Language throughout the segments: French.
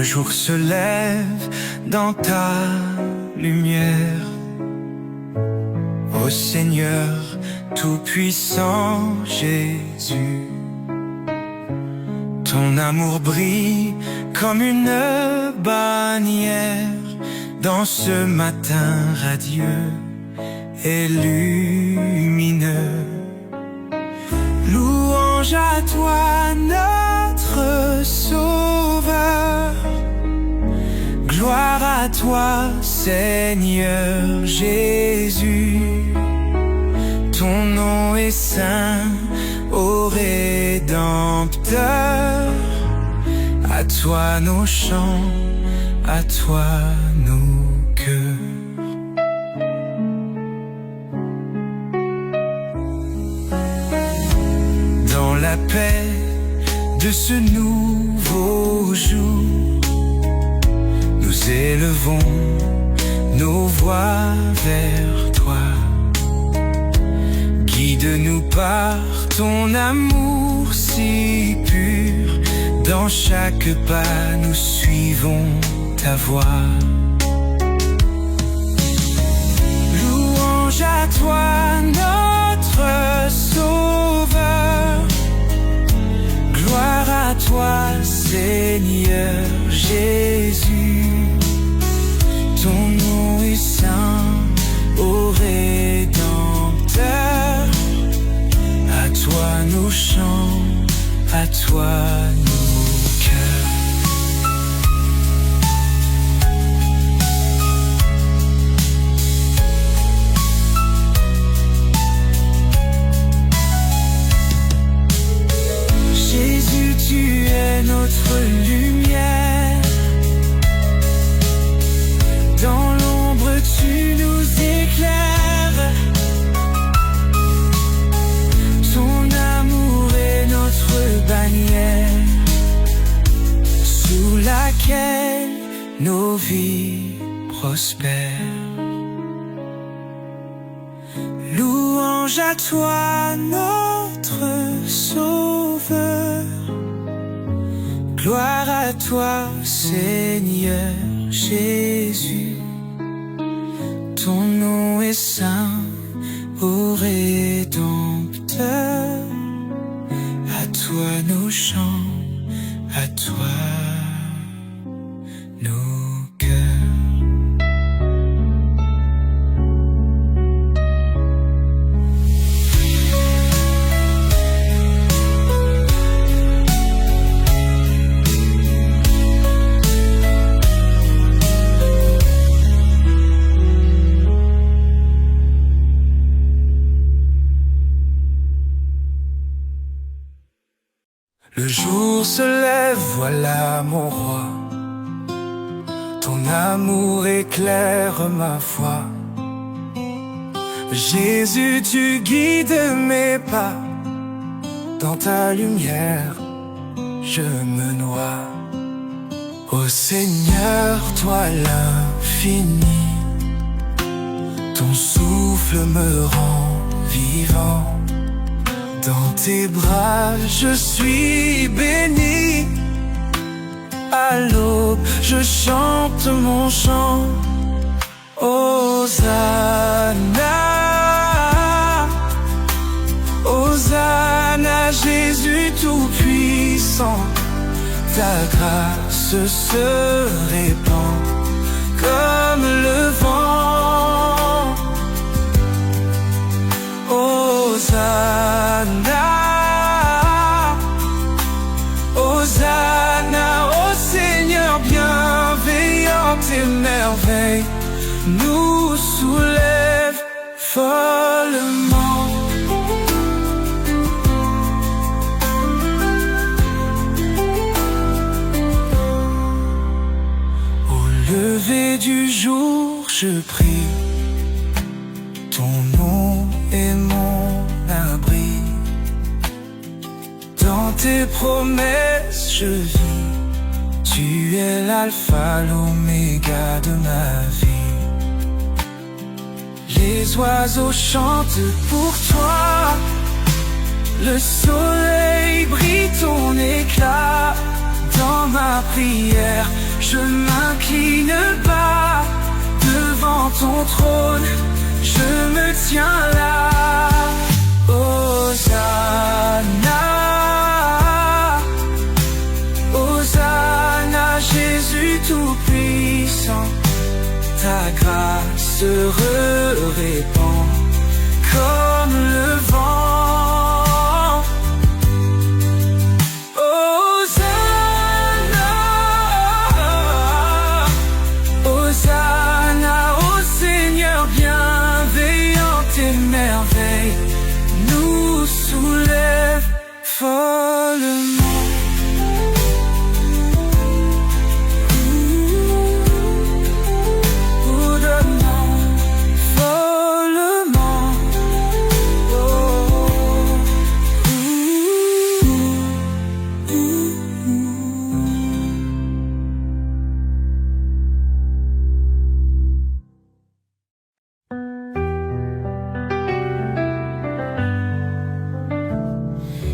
Le jour se lève dans ta lumière. Ô Seigneur tout-puissant Jésus, ton amour brille comme une bannière dans ce matin radieux et lumineux. Louange à toi notre Sauveur, gloire à toi Seigneur Jésus. Ton nom est saint, ô Rédempteur. À toi nos chants, à toi nos cœurs. Dans la paix de ce nouveau jour, nous élevons nos voix vers toi. Guide-nous par ton amour si pur. Dans chaque pas nous suivons ta voix. Louange à toi notre Sauveur, gloire à toi Seigneur Jésus. Ton nom est saint, ô Rédempteur. À toi nos chants, à toi nos cœurs. Jésus, tu es notre lumière. Dans l'ombre tu nous éclaires. Ton amour est notre bannière, sous laquelle nos vies prospèrent. Louange à toi notre Sauveur, gloire à toi Seigneur Jésus. Ton nom est saint, ô Rédempteur. À toi nos chants, à toi nos cœurs. Le jour se lève, voilà mon roi. Ton amour éclaire ma foi. Jésus, tu guides mes pas. Dans ta lumière, je me noie. Ô Seigneur, toi l'infini, ton souffle me rend vivant. Dans tes bras je suis béni. À l'aube je chante mon chant. Hosanna, Hosanna, Jésus tout-puissant. Ta grâce se répand comme le vent. Hosanna, Hosanna, ô Seigneur bienveillant, tes merveilles nous soulèvent follement. Au lever du jour je prie, ton nom est mon abri. Dans tes promesses je vis, tu es l'alpha, l'oméga de ma vie. Les oiseaux chantent pour toi, le soleil brille ton éclat. Dans ma prière, je m'incline bas devant ton trône, je me tiens là. Hosanna, Hosanna, Jésus tout-puissant, ta grâce se répand comme le vent. Hosanna, Hosanna au Seigneur bienveillant, tes merveilles nous soulèvent follement.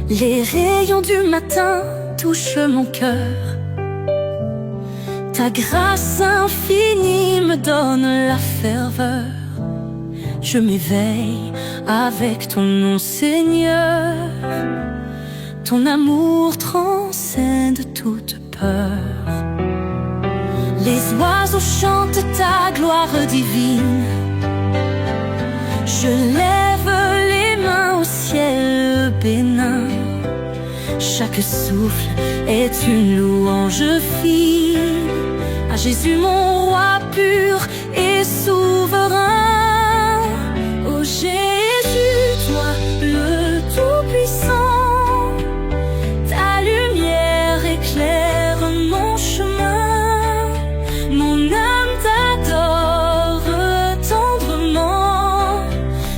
Les rayons du matin touchent mon cœur. Ta grâce infinie me donne la ferveur. Je m'éveille avec ton nom, Seigneur. Ton amour transcende toute peur. Les oiseaux chantent ta gloire divine. Je lève les mains au ciel bénin. Chaque souffle est une louange fine à Jésus mon roi pur et souverain. Oh Jésus, toi le Tout-Puissant, ta lumière éclaire mon chemin. Mon âme t'adore tendrement.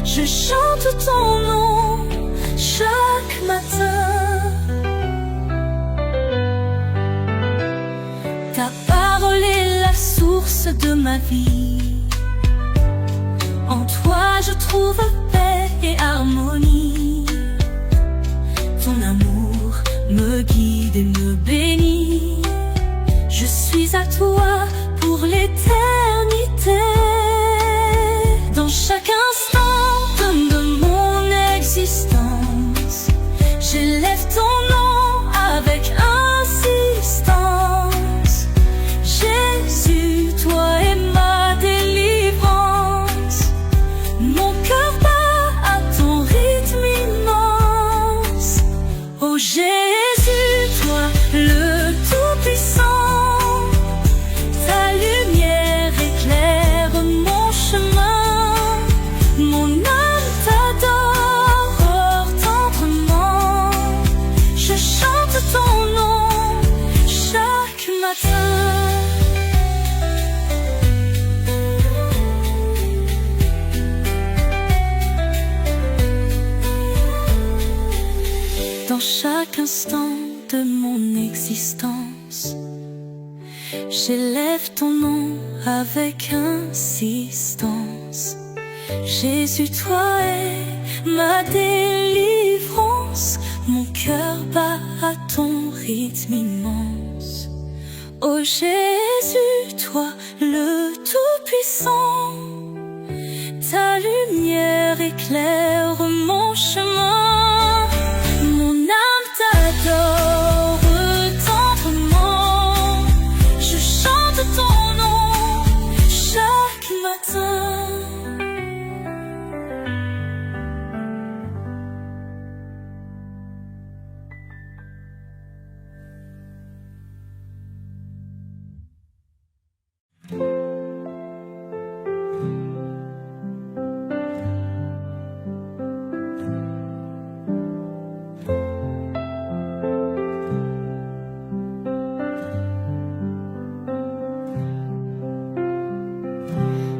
Je chante ton nom chaque matin. Ta parole est la source de ma vie. En toi je trouve paix et harmonie. Ton amour me guide et me bénit. Je suis à toi pour l'éternité. Dans chaque instant de mon existence, j'élève ton nom avec insistance. Jésus, toi es ma délivrance. Mon cœur bat à ton rythme immense. Oh Jésus, toi le Tout-Puissant, ta lumière éclaire mon chemin. Mon âme t'adore tendrement. Je chante ton nom chaque matin. Dans chaque instant de mon existence, j'élève ton nom avec insistance. Jésus, toi es ma délivrance. Mon cœur bat à ton rythme immense. Oh Jésus, toi le Tout-Puissant, ta lumière éclaire mon chemin. Mon âme t'adore tendrement. Je chante ton nom chaque matin.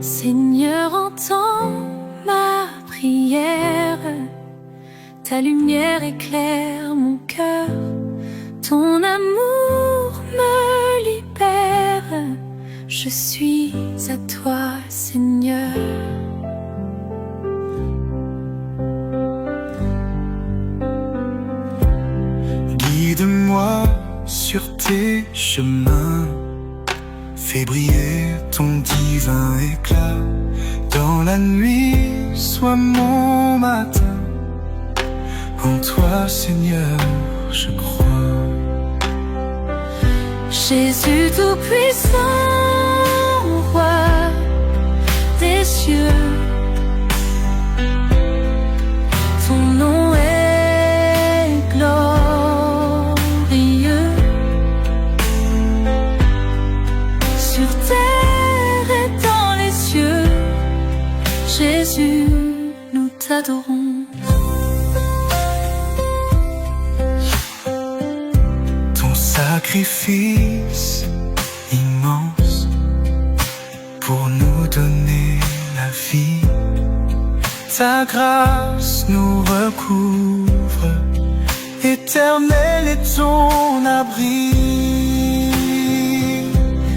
Seigneur, entends ma prière. Ta lumière éclaire mon cœur. Ton amour me libère. Je suis à toi, Seigneur. Guide-moi sur tes chemins, Fais briller ton divin éclat dans la nuit, sois mon matin. En toi, Seigneur, je crois. Jésus tout-puissant, roi des cieux, ton nom est glorieux. Sur terre et dans les cieux, Jésus, nous t'adorons. Sacrifice immense pour nous donner la vie. Ta grâce nous recouvre, éternel est ton abri.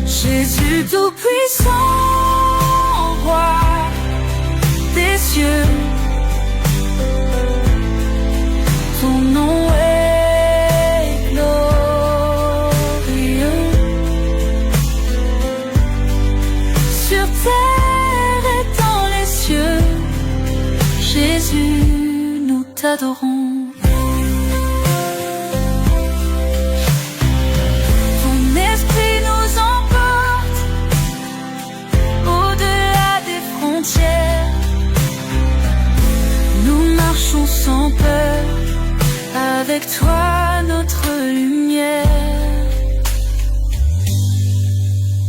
Jésus tout-puissant, roi des cieux, ton nom est Jésus, nous t'adorons. Ton esprit nous emporte au-delà des frontières. Nous marchons sans peur, avec toi notre lumière.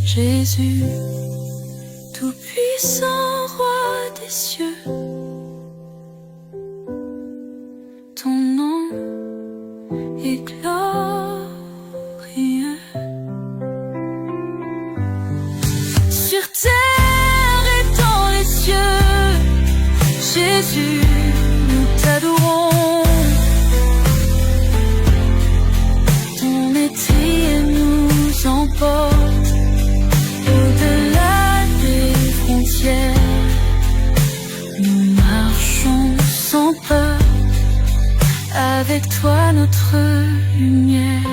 Jésus, tout-puissant, roi des cieux, ton nom est glorieux. Sur terre et dans les cieux, Jésus, nous t'adorons. Ton étrie nous emporte au-delà des frontières. Nous marchons sans peur, avec toi notre lumière.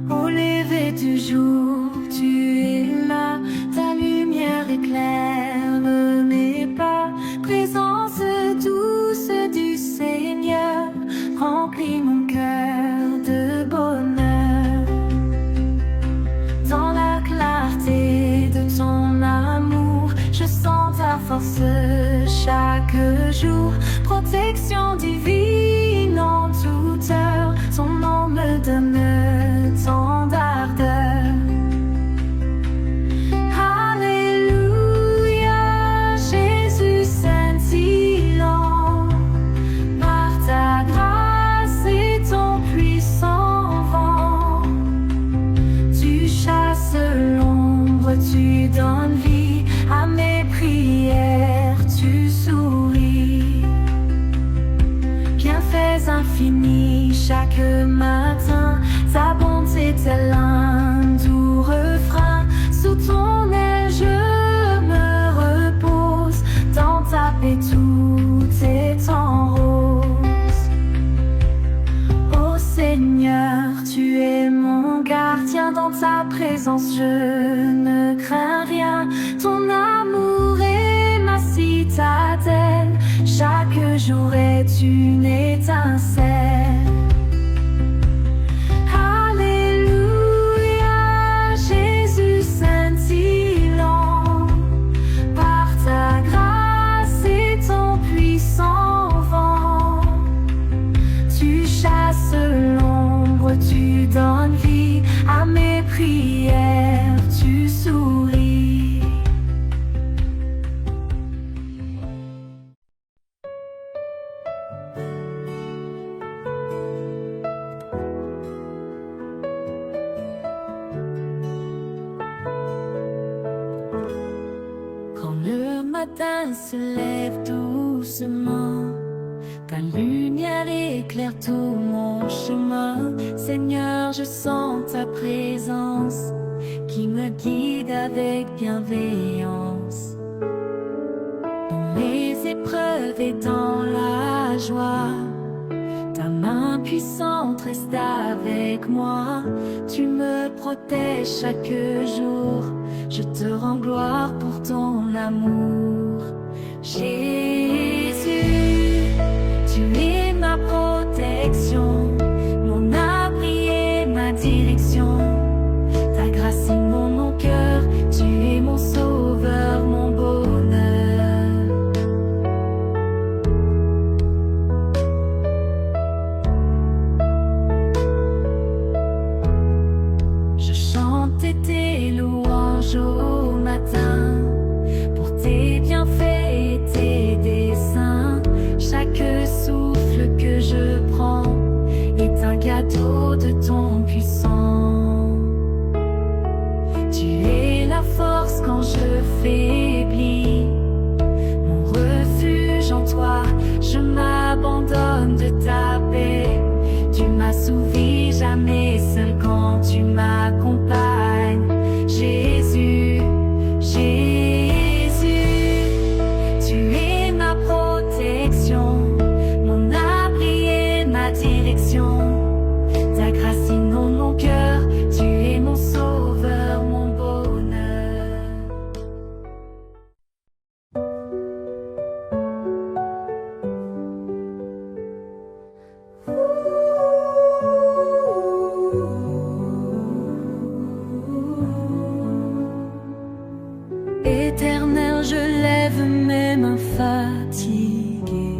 Au lever du jour, tu es là, ta lumière éclaire mes pas. Présence douce du Seigneur remplit mon cœur de bonheur. Dans la clarté de ton amour, je sens ta force chaque jour. Protection divine en toute heure, ton nom me donne tant d'ardeur. Alléluia, Jésus scintillant, par ta grâce et ton puissant vent, tu chasses l'ombre, tu donnes vie à mes prières, tu souris. Bienfaits infinis chaque matin, ta bonté tel un doux refrain. Sous ton aile je me repose, dans ta paix tout est en rose. Ô Seigneur, tu es mon gardien, dans ta présence je ne crains rien. Ton amour est ma citadelle, chaque jour est une étincelle. Alléluia, Jésus scintillant, par ta grâce et ton puissant vent, tu chasses l'ombre, tu donnes vie à mes prières, tu souris. Quand le matin se lève doucement, Ta lumière éclaire tout mon chemin. Seigneur, je sens ta présence qui me guide avec bienveillance. Dans les épreuves et dans la joie, ta main puissante reste avec moi. Tu me protèges chaque jour. Je te rends gloire pour ton amour. Jésus, tu es ma protection, mon abri et ma direction. Ta grâce inonde mon cœur, tu es mon sauveur, mon bonheur. Je chantais tes louanges au matin pour tes bienfaits et tes desseins. Chaque souffle que je prends est un cadeau de ton puissant. Tu es la force quand je faiblis, mon refuge en toi. Je m'abandonne de ta paix. Tu m'assouvis jamais seul quand tu m'accompagnes. Jésus, Jésus, tu es ma protection, mon abri et ma direction. Ta grâce inonde mon cœur, tu es mon sauveur, mon bonheur. Éternel, je lève mes mains fatiguées.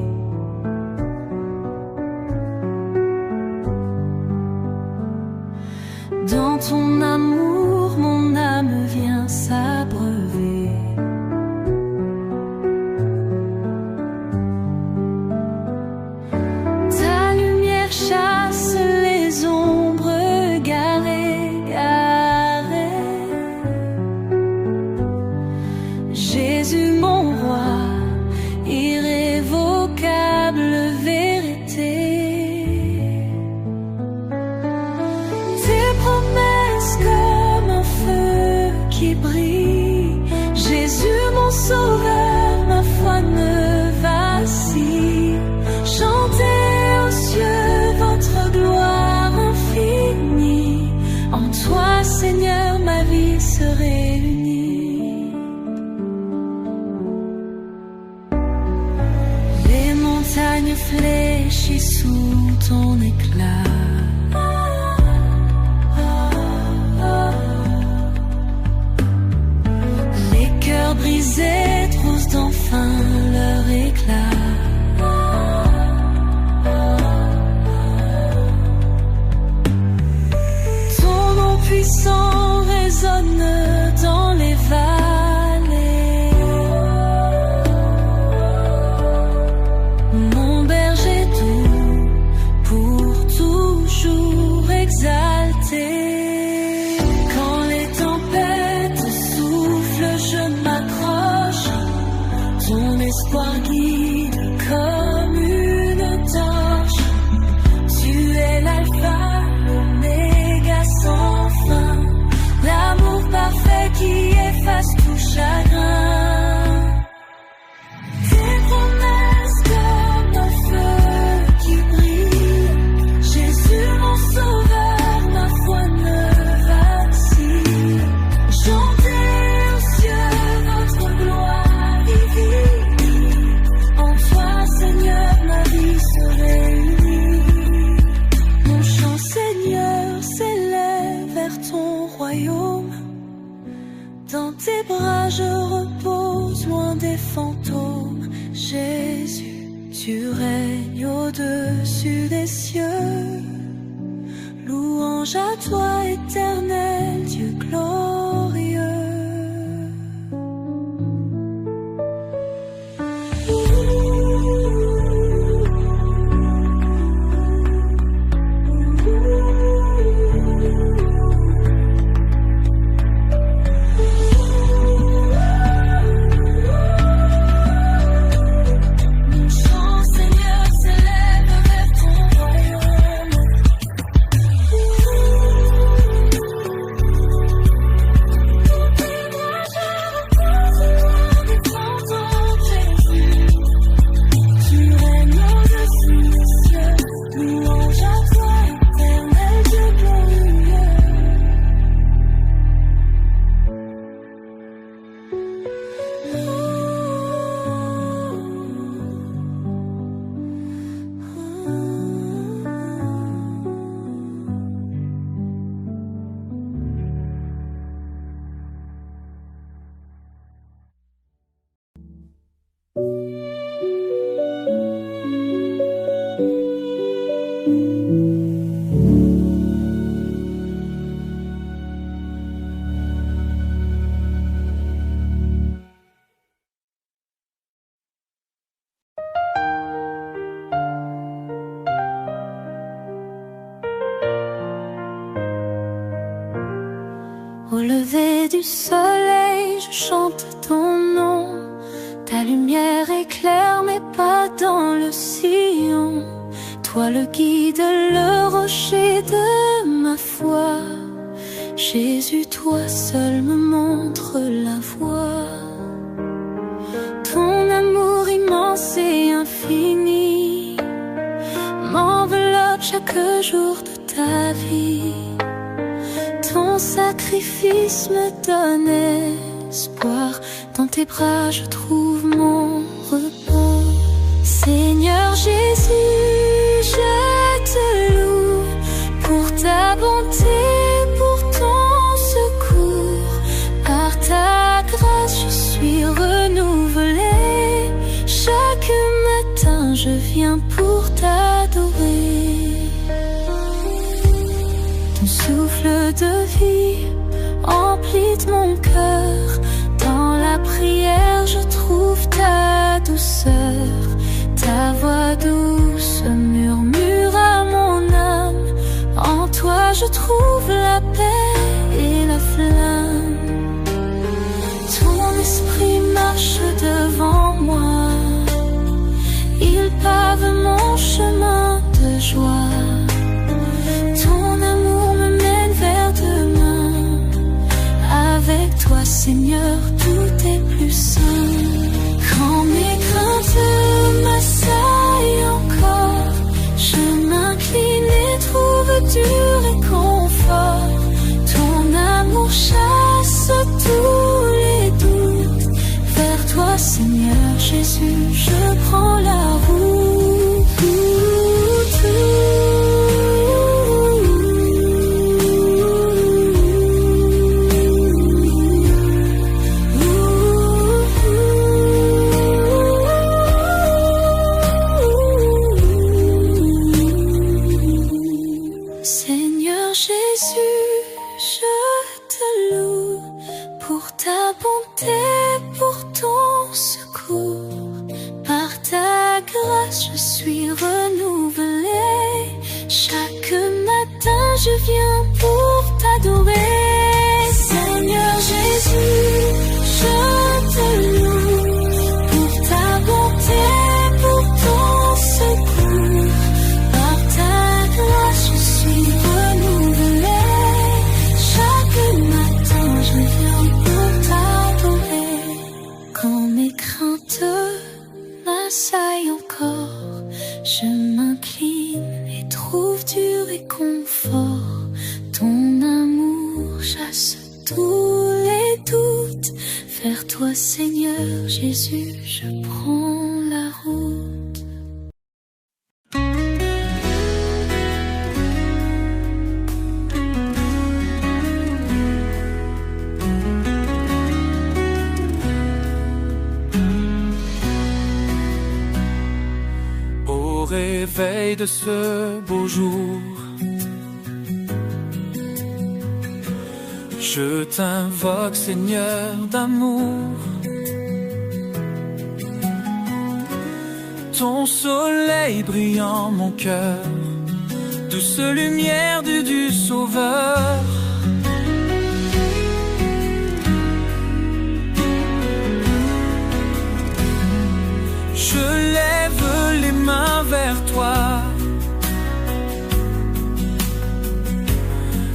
Dans ton amour, mon âme vient s'abreuver. Ta lumière chasse les ombres garées, garées. Jésus, mon roi, irrévocable vérité. Tes promesses comme un feu qui brille. Jésus, mon sauveur, ma foi ne vacille. Chantez aux cieux votre gloire infinie. En toi, Seigneur, ma vie se réunit. Les montagnes fléchissent sous ton éclat. Les cœurs brisés trouvent enfin leur éclat. Ton nom puissant résonne dans les vallées. Mon berger doux, pour toujours exalté. Quand les tempêtes soufflent, je m'accroche. Ton espoir guide comme une torche. Tu es l'alpha, l'oméga sans fin. L'amour parfait qui efface tout chagrin. Tes promesses comme un feu qui brille. Jésus, mon sauveur, ma foi ne vacille. Chantez aux cieux votre gloire divine. En toi, Seigneur, ma vie se réunit. Mon chant, Seigneur, s'élève vers ton royaume. Dans tes bras je repose loin des fantômes. Jésus, tu règnes au-dessus des cieux. Louange à toi, éternel Dieu glorieux. Mon chant, Seigneur, c'est du soleil, je chante ton nom. Ta lumière éclaire mes pas dans le sillon. Toi le guide, le rocher de ma foi. Jésus, toi seul me montre la voie. Ton amour immense et infini m'enveloppe chaque jour de ta vie. Ton sacrifice me donne espoir. Dans tes bras je trouve mon repos. Seigneur Jésus, je te loue pour ta bonté, pour ton secours. Par ta grâce je suis renouvelée. Chaque matin je viens pour t'adorer. Ton souffle de vie emplit de mon cœur. Dans la prière je trouve ta douceur. Ta voix douce murmure à mon âme. En toi je trouve la paix et la flamme. Ton esprit marche devant moi. Il pave mon chemin de joie. Ton amour me mène vers demain. Avec toi Seigneur tout est plus sain. Quand mes craintes m'assaillent encore, je m'incline et trouve du réconfort. Ton amour chasse tous les doutes. Vers toi Seigneur Jésus je prends la route. Seigneur Jésus, je te loue pour ta bonté, pour ton secours. Par ta grâce je suis renouvelée. Chaque matin je viens pour t'adorer. Seigneur Jésus, je te loue pour ta bonté, pour ton secours. Par ta grâce je suis renouvelée. Chaque matin je viens pour t'adorer. Quand mes craintes m'assaillent encore, je m'incline et trouve du réconfort. Ton amour chasse tous les doutes. Vers toi Seigneur Jésus je prends la route. Au réveil de ce beau jour, je t'invoque Seigneur d'amour. Ton soleil brillant mon cœur, douce lumière du Sauveur. Je lève les mains vers toi,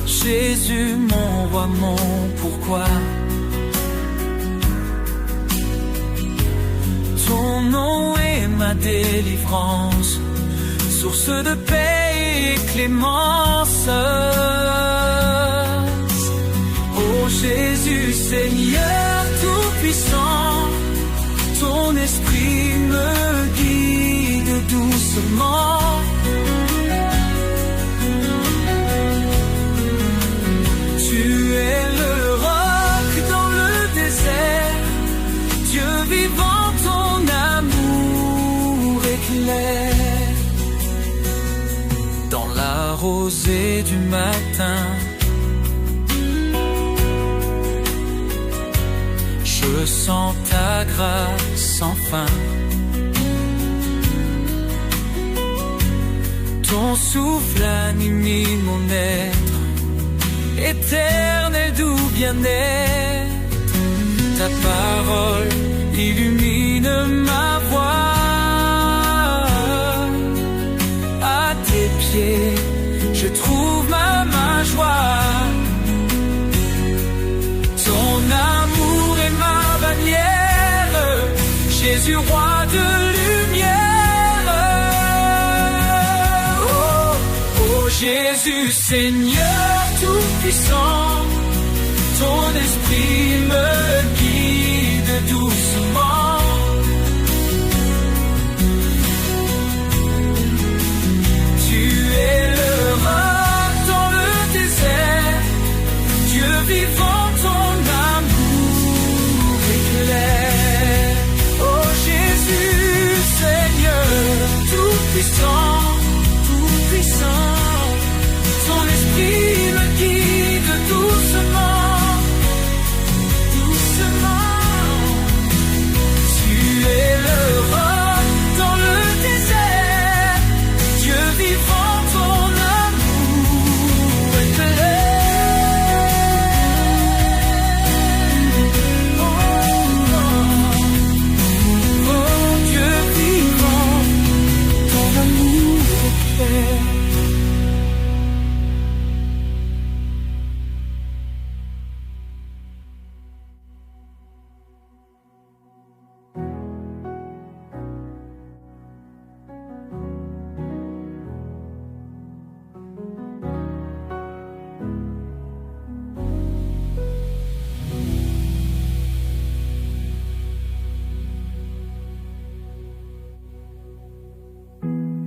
Jésus mon roi, mon pourquoi. Ton nom est ma délivrance, source de paix et clémence. Ô Jésus Seigneur tout-puissant, ton esprit me guide doucement. Tu es le roc dans le désert, Dieu vivant, ton amour éclaire. Dans la rosée du matin, je sens ta grâce sans fin. Ton souffle anime mon être, éternel doux bien-être. Ta parole illumine ma voie. À tes pieds, je trouve ma joie. Ton amour est ma bannière, Jésus, roi de lumière. Oh, oh Jésus, Seigneur tout-puissant, ton esprit me guide doucement. Tu es le roi dans le désert, Dieu vivant, ton amour éclaire. Oh Jésus, Seigneur tout-puissant, tout-puissant, ton esprit me guide doucement, doucement. Tu es le roi dans le désert, Dieu vivant, ton amour éclaire. Oh, oh, oh, Dieu vivant, ton amour éclaire.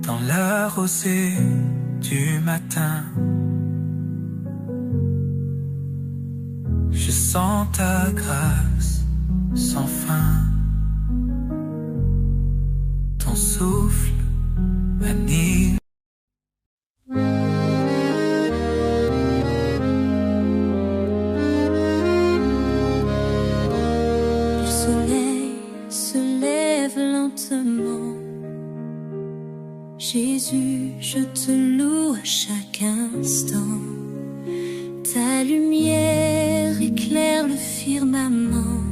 Dans la rosée du matin, je sens ta grâce sans fin. Ton souffle m'anime. Le soleil se lève lentement. Jésus, je te loue à chaque instant. Ta lumière éclaire le firmament.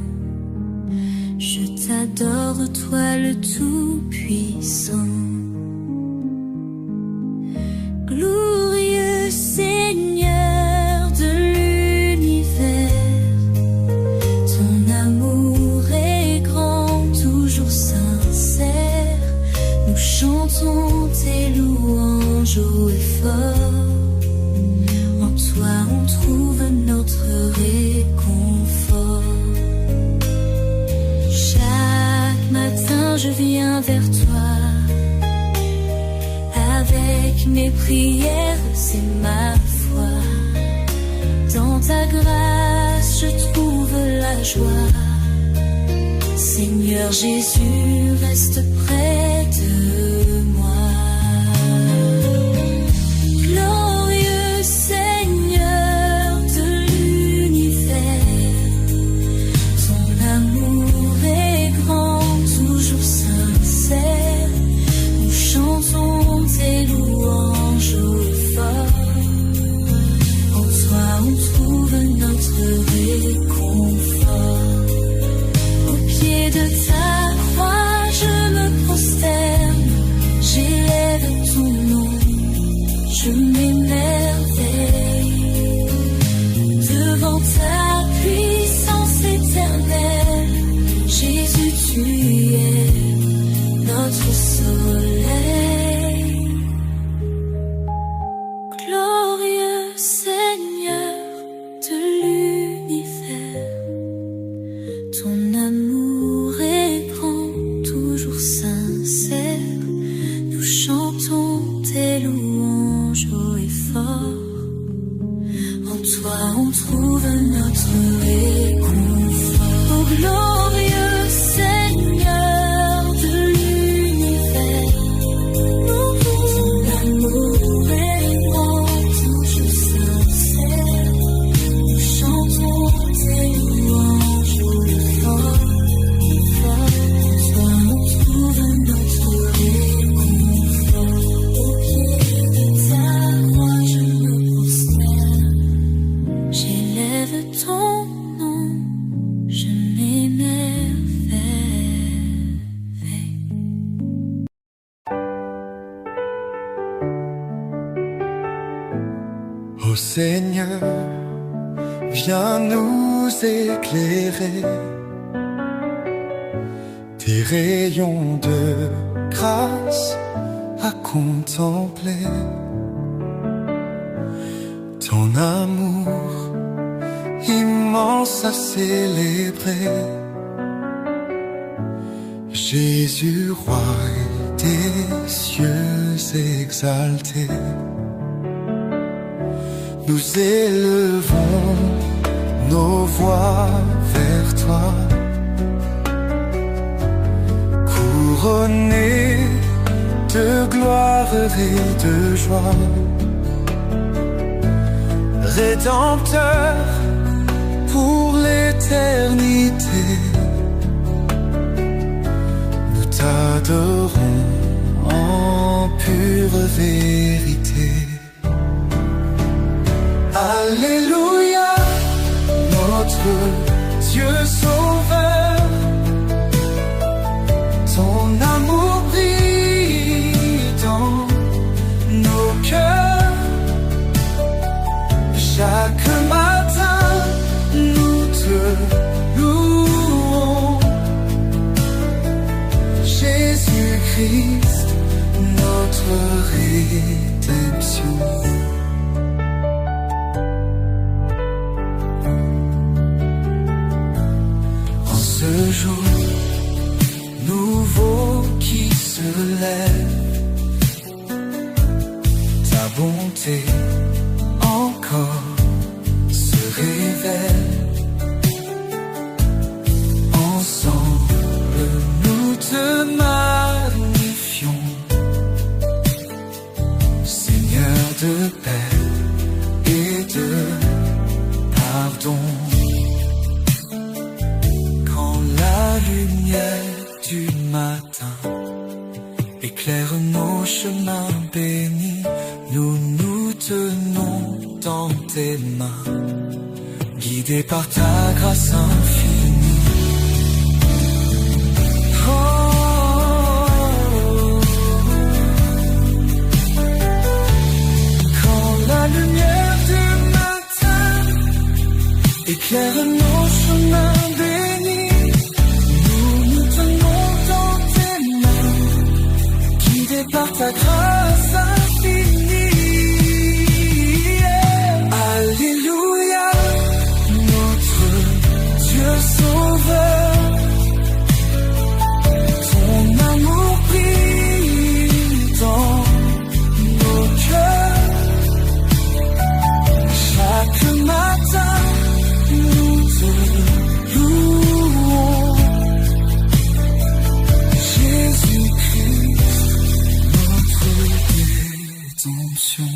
Je t'adore, toi le Tout-Puissant. Glorieux Seigneur de l'univers, ton amour est grand, toujours sincère. Nous chantons tes louanges haut et fort. En toi on trouve notre réconfort. Chaque matin je viens vers toi. Avec mes prières et ma foi. Dans ta grâce je trouve la joie. Seigneur Jésus, reste près de moi. Glorieux Seigneur de l'univers, ton amour est grand, toujours sincère. Nous chantons tes louanges haut et fort. En toi on trouve notre réconfort. De ta croix je me prosterne, j'élève ton nom, je m'émerveille devant ta puissance éternelle. Jésus, tu es notre soleil. Glorieux Seigneur de l'univers, ton amour est grand, toujours sincère. Nous chantons tes louanges haut et fort. En toi on trouve notre réconfort. Oh glorieux Seigneur de l'univers, Seigneur, viens nous éclairer. Tes rayons de grâce à contempler. Ton amour immense à célébrer. Jésus, roi des cieux exaltés. Nous élevons nos voix vers toi, couronnés de gloire et de joie. Rédempteur pour l'éternité, nous t'adorons en pure vérité. Alléluia, notre Dieu sauveur, ton amour brille dans nos cœurs. Chaque matin, nous te louons. Jésus-Christ, notre rédemption. Ce jour nouveau qui se lève, ta bonté encore se révèle. Ensemble nous te magnifions, Seigneur de paix et de pardon. La lumière du matin éclaire nos chemins bénis. Nous nous tenons dans tes mains, guidés par ta grâce infinie. Quand la lumière du matin éclaire nos chemins bénis, par ta grâce infinie. Alléluia, notre Dieu sauveur, ton amour brille dans nos cœurs. Chaque matin, nous te louons. Jésus-Christ, rédemption.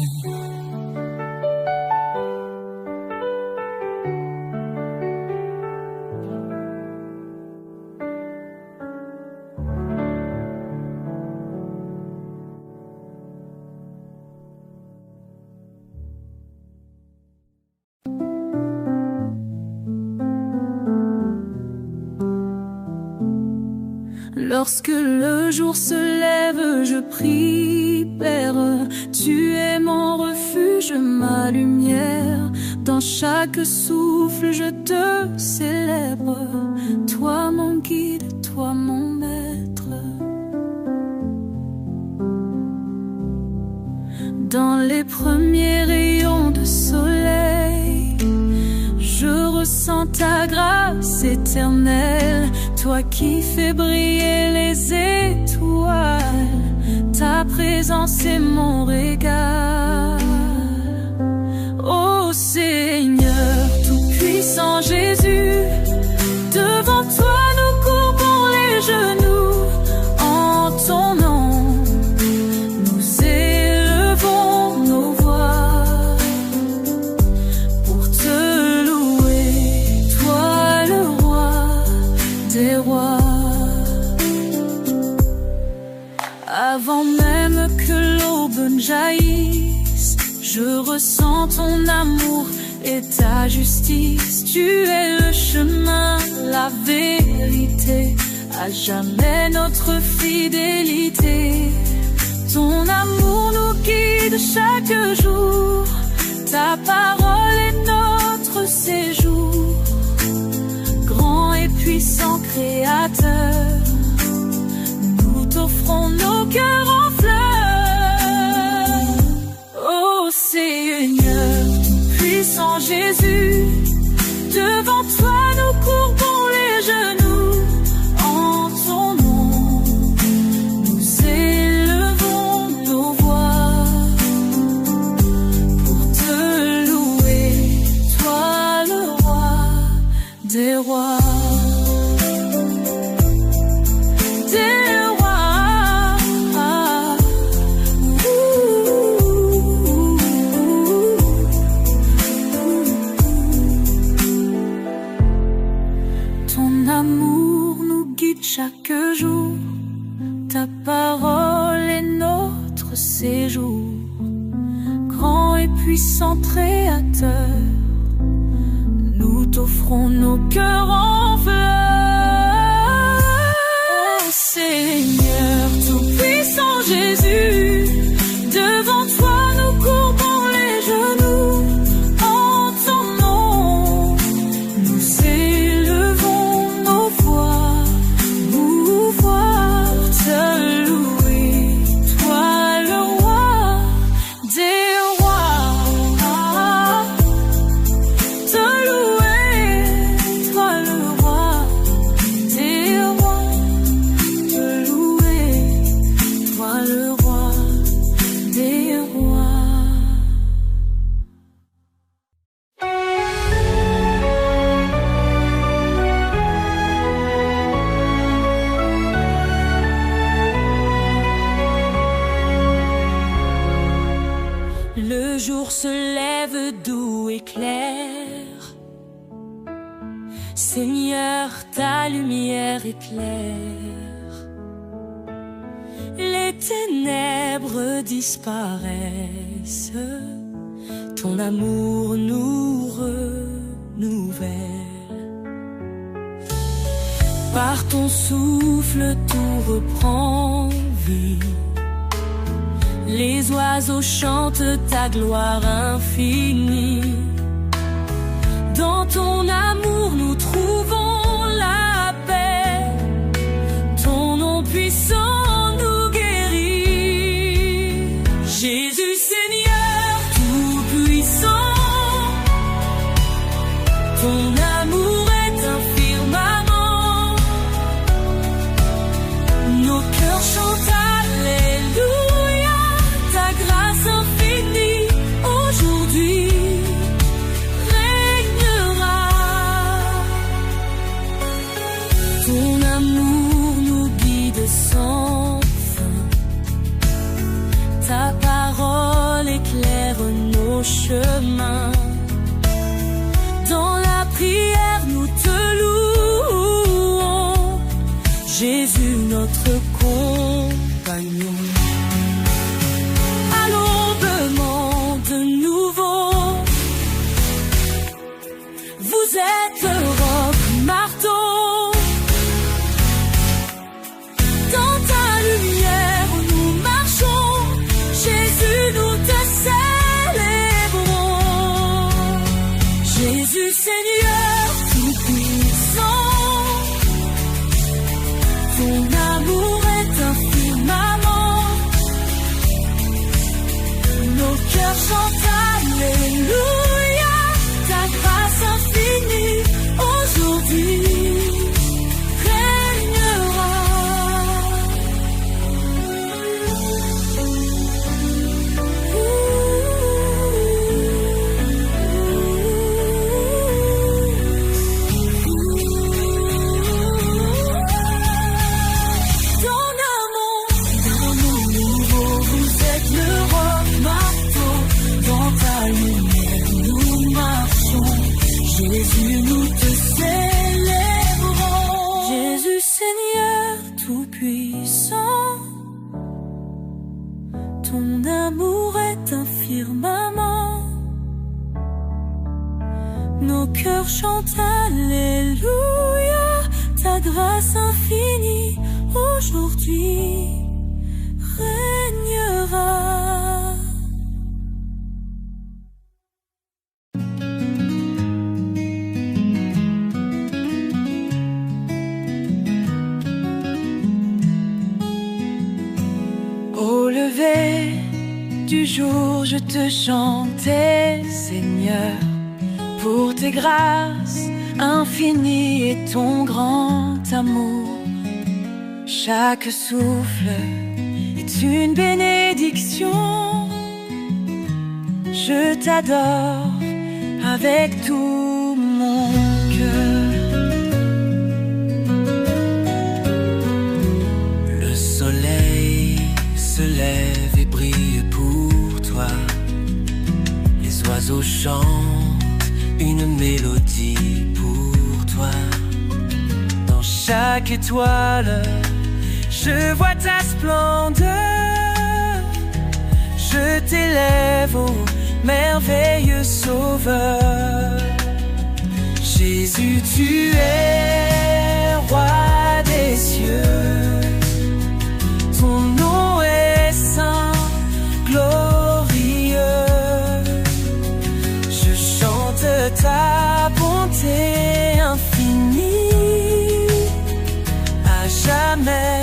Lorsque le jour se lève, je prie, Père, tu es mon refuge, ma lumière. Dans chaque souffle, je te célèbre, toi mon guide, toi mon maître. Dans les premiers rayons de soleil, je ressens ta grâce éternelle. Toi qui fais briller les étoiles, ta présence est mon régal. Ô Seigneur, tout-puissant Jésus, devant toi nous courbons les genoux. En ton nom, nous élevons nos voix pour te louer, toi le roi des rois. Avant même que l'aube jaillisse, je ressens ton amour et ta justice. Tu es le chemin, la vérité, à jamais notre fidélité. Ton amour nous guide chaque jour, Ta parole est notre séjour, grand et puissant Créateur. Nous t'offrons nos cœurs en fleurs. Ô Seigneur, puissant Jésus, devant toi nous courbons les genoux. En ton nom, nous élevons nos voix pour te louer, toi le roi des rois. Chaque jour, ta parole est notre séjour, grand et puissant Créateur. Nous t'offrons nos cœurs en fleurs. Oh Seigneur, tout-puissant Jésus, devant toi nous courbons les genoux. En ton nom, nous élevons nos voix. Te louer, toi le roi des rois. Te louer, toi le roi des rois. Te louer, toi le roi des rois. Le jour se lève doux et clair. Seigneur, ta lumière éclaire. Les ténèbres disparaissent. Ton amour nous renouvelle. Par ton souffle tout reprend vie. Les oiseaux chantent ta gloire infinie. Dans ton amour nous trouvons la paix. Ton nom puissant nous guérit. Jésus Seigneur tout puissant, ton amour est un firmament. Nos cœurs chantent Alléluia. Ta grâce infinie aujourd'hui régnera. Ton amour nous guide sans fin. Ta parole éclaire nos chemins. Dans la prière nous te louons, Jésus notre compagnon. De nouveau, vous êtes roc, marteau. Dans ta lumière nous marchons, Jésus nous te célébrons. Jésus Seigneur tout puissant, ton amour est un firmament. Nos cœurs chantent Alléluia, ta grâce infinie aujourd'hui régnera. Dans un monde nouveau, vous êtes le roc marteau. Dans ta lumière nous marchons, Jésus nous te célébrons. Jésus Seigneur tout puissant, ton amour est un firmament. Nos cœurs chantent Alléluia, ta grâce infinie aujourd'hui régnera. lever du jour, je te chantais, Seigneur, pour tes grâces infinies et ton grand amour. Chaque souffle est une bénédiction. Je t'adore avec tout mon cœur. Le soleil se lève et brille pour toi. Les oiseaux chantent une mélodie pour toi. Dans chaque étoile, je vois ta splendeur. Je t'élève, ô merveilleux Sauveur. Jésus, tu es roi des cieux. Ton nom est saint, glorieux. Je chante ta bonté infinie. À jamais,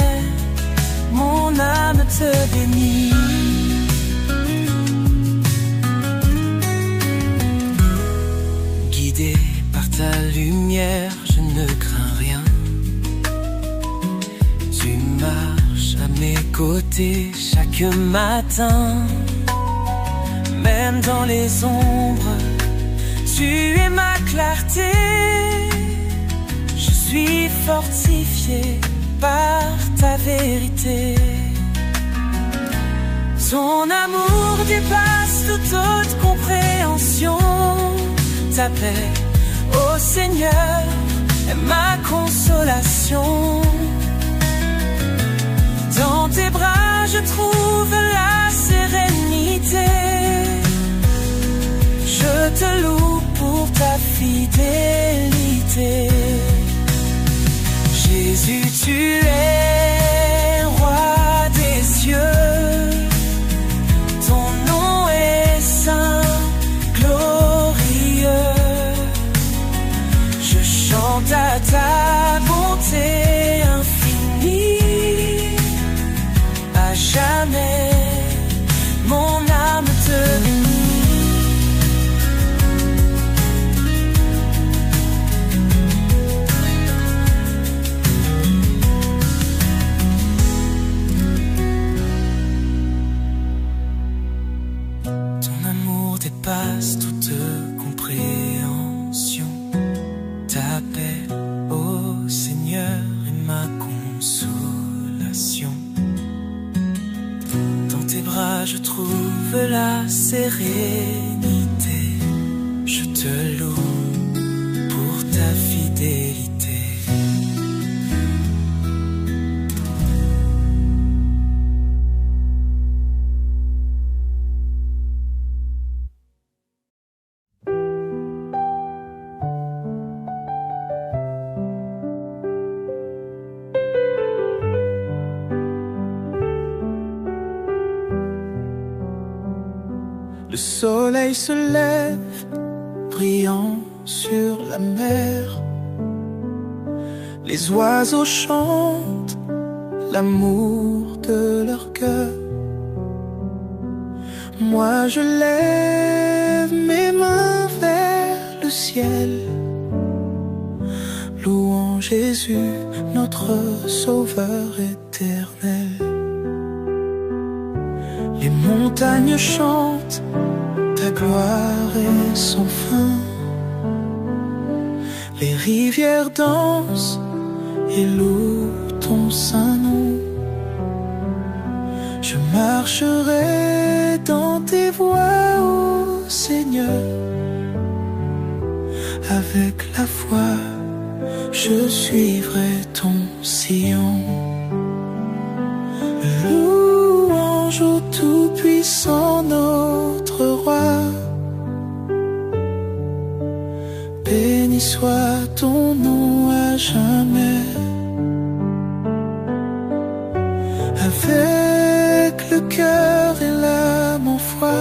mon âme te bénit. Guidé par ta lumière, je ne crains rien. Tu marches à mes côtés chaque matin. Même dans les ombres, tu es ma clarté. Je suis fortifié par ta vérité. Ton amour dépasse toute autre compréhension. Ta paix, ô Seigneur, est ma consolation. Dans tes bras je trouve la sérénité. Je te loue pour ta fidélité. Jésus, tu es roi des cieux. Ton nom est saint, glorieux. Je chante à ta bonté infinie. À jamais, mon âme te bénit. Dépasse toute compréhension. Ta paix, ô Seigneur, est ma consolation. Dans tes bras je trouve la sérénité. Je te loue pour ta fidélité. Le soleil se lève, brillant sur la mer. Les oiseaux chantent l'amour de leur cœur. Moi je lève mes mains vers le ciel, louant Jésus, notre Sauveur éternel. Les montagnes chantent ta gloire est sans fin. Les rivières dansent et louent ton saint nom. Je marcherai dans tes voies, ô Seigneur. Avec la foi, je suivrai ton sillon. Louange au Tout-Puissant, notre Roi. Béni soit ton nom à jamais. Avec le cœur et l'âme en foi,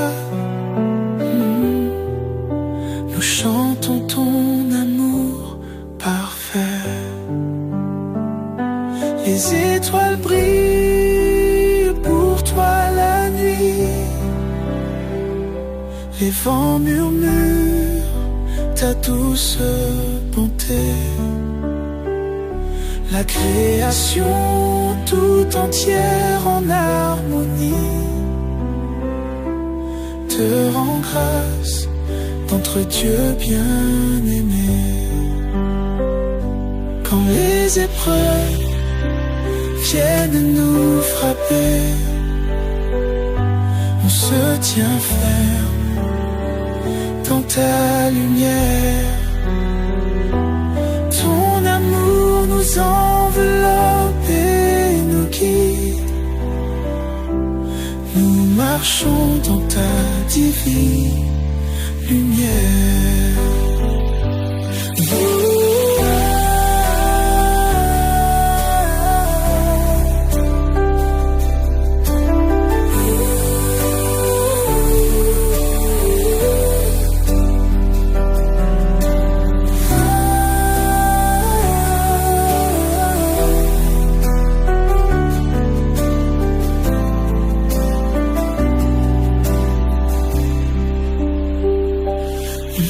nous chantons ton amour parfait. Les étoiles brillent pour toi la Les vents murmurent ta douce bonté. La création tout entière en harmonie te rend grâce d'entre Dieu bien-aimé. Quand les épreuves viennent nous frapper, on se tient ferme dans ta lumière. Ton amour nous enveloppe et nous guide. Nous marchons dans ta divine lumière.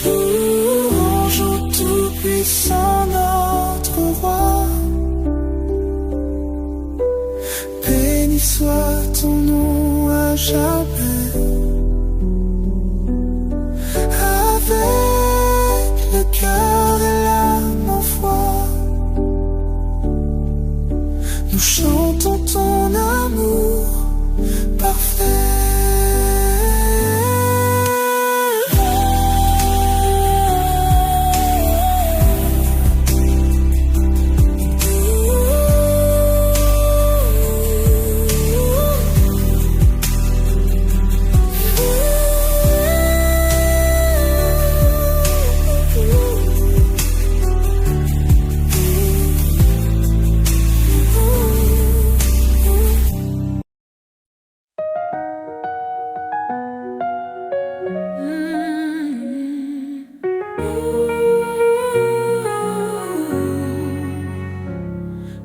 Louange au Tout-Puissant notre Roi. Béni soit ton nom à jamais. Avec le cœur et l'âme en foi, nous chantons ton amour parfait.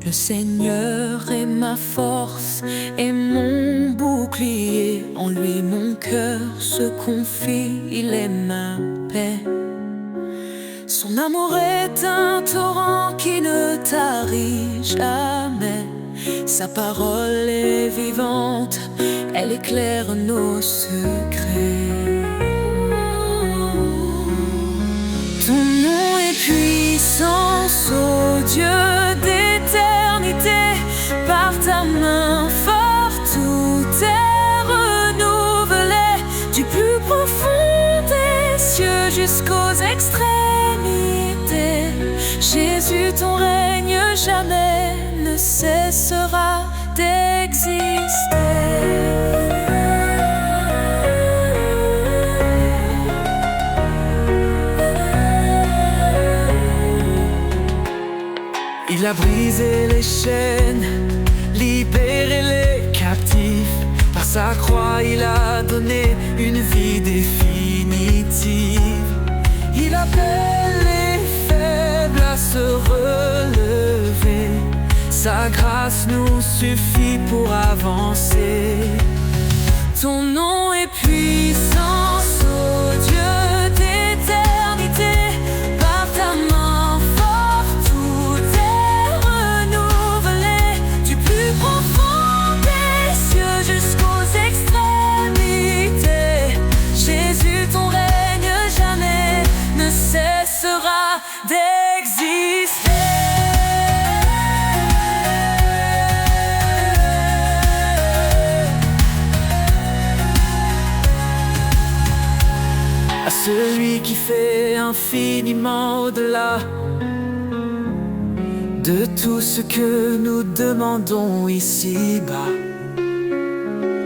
Le Seigneur est ma force et mon bouclier. En lui mon cœur se confie, il est ma paix. Son amour est un torrent qui ne tarit jamais. Sa parole est vivante, elle éclaire nos secrets. Ton nom est puissance, ô Dieu d'éternité. Par ta main forte, tout est renouvelé. Du plus profond des cieux jusqu'aux extrémités. Jésus, ton règne jamais ne cessera d'exister. Il a brisé les chaînes, libéré les captifs. Par sa croix, il a donné une vie définitive. Il appelle les faibles à se relever. Sa grâce nous suffit pour avancer. Ton nom est puissance, ô Dieu d'éternité. Par ta main forte, tout est renouvelé. Du plus profond des cieux jusqu'aux extrémités. Jésus, ton règne jamais ne cessera d'exister. À celui qui fait infiniment au-delà de tout ce que nous demandons ici-bas.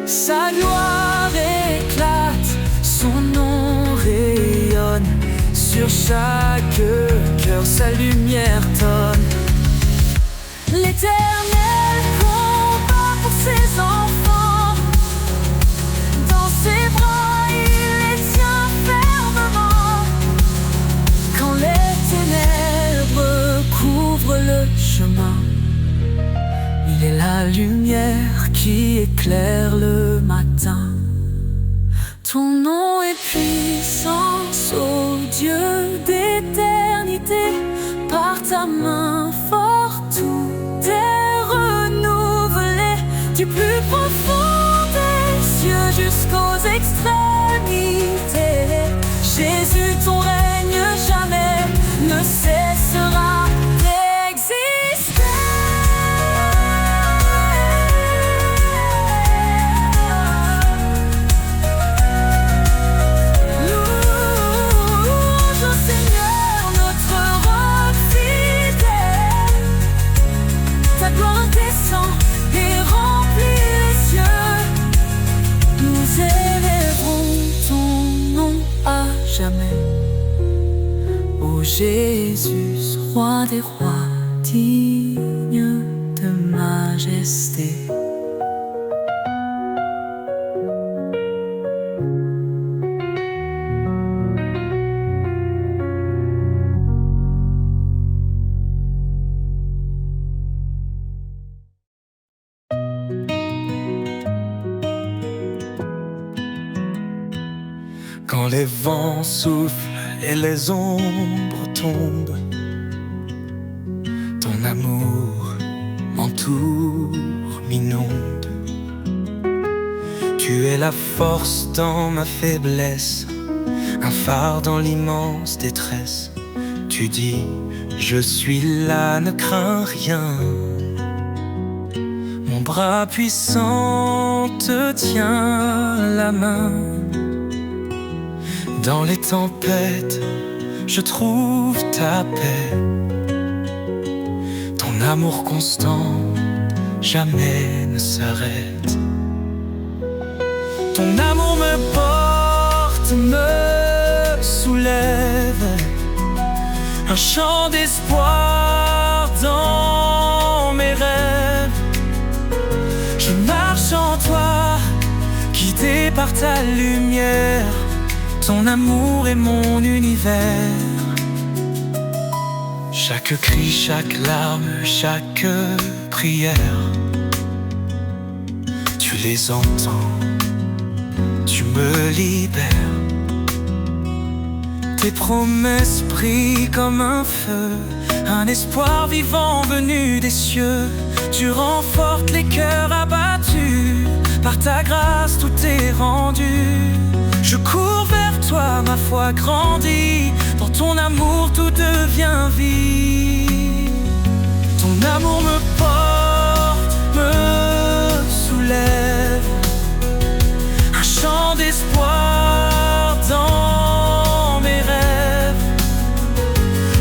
Sa gloire éclate, son nom rayonne. Sur chaque cœur sa lumière tonne. L'Éternel combat pour ses enfants. Dans ses bras il les tient fermement. Quand les ténèbres couvrent le chemin, il est la lumière qui éclaire le matin. Ton nom est puissance, ô Dieu d'éternité. Par ta main forte, tout est renouvelé. Du plus profond des cieux jusqu'aux extrémités. Jésus, ton règne jamais ne cessera d'exister. Louange au Seigneur, notre roc fidèle. Ta gloire descend et remplit les cieux. Nous élèverons ton nom à jamais. Ô Jésus, roi des rois, digne de majesté. Quand les vents soufflent et les ombres tombent, ton amour m'entoure, m'inonde. Tu es la force dans ma faiblesse, un phare dans l'immense détresse. Tu dis, je suis là, ne crains rien. Mon bras puissant te tient la main. Dans les tempêtes, je trouve ta paix. Ton amour constant jamais ne s'arrête. Ton amour me porte, me soulève. Un chant d'espoir dans mes rêves. Je marche en toi, guidé par ta lumière. Ton amour est mon univers. Chaque cri, chaque larme, chaque prière, tu les entends, tu me libères. Tes promesses brillent comme un feu, un espoir vivant venu des cieux. Tu renforces les cœurs abattus, par ta grâce tout est rendu. Je cours vers toi, ma foi grandit. Dans ton amour tout devient vie. Ton amour me porte, me soulève. Un chant d'espoir dans mes rêves.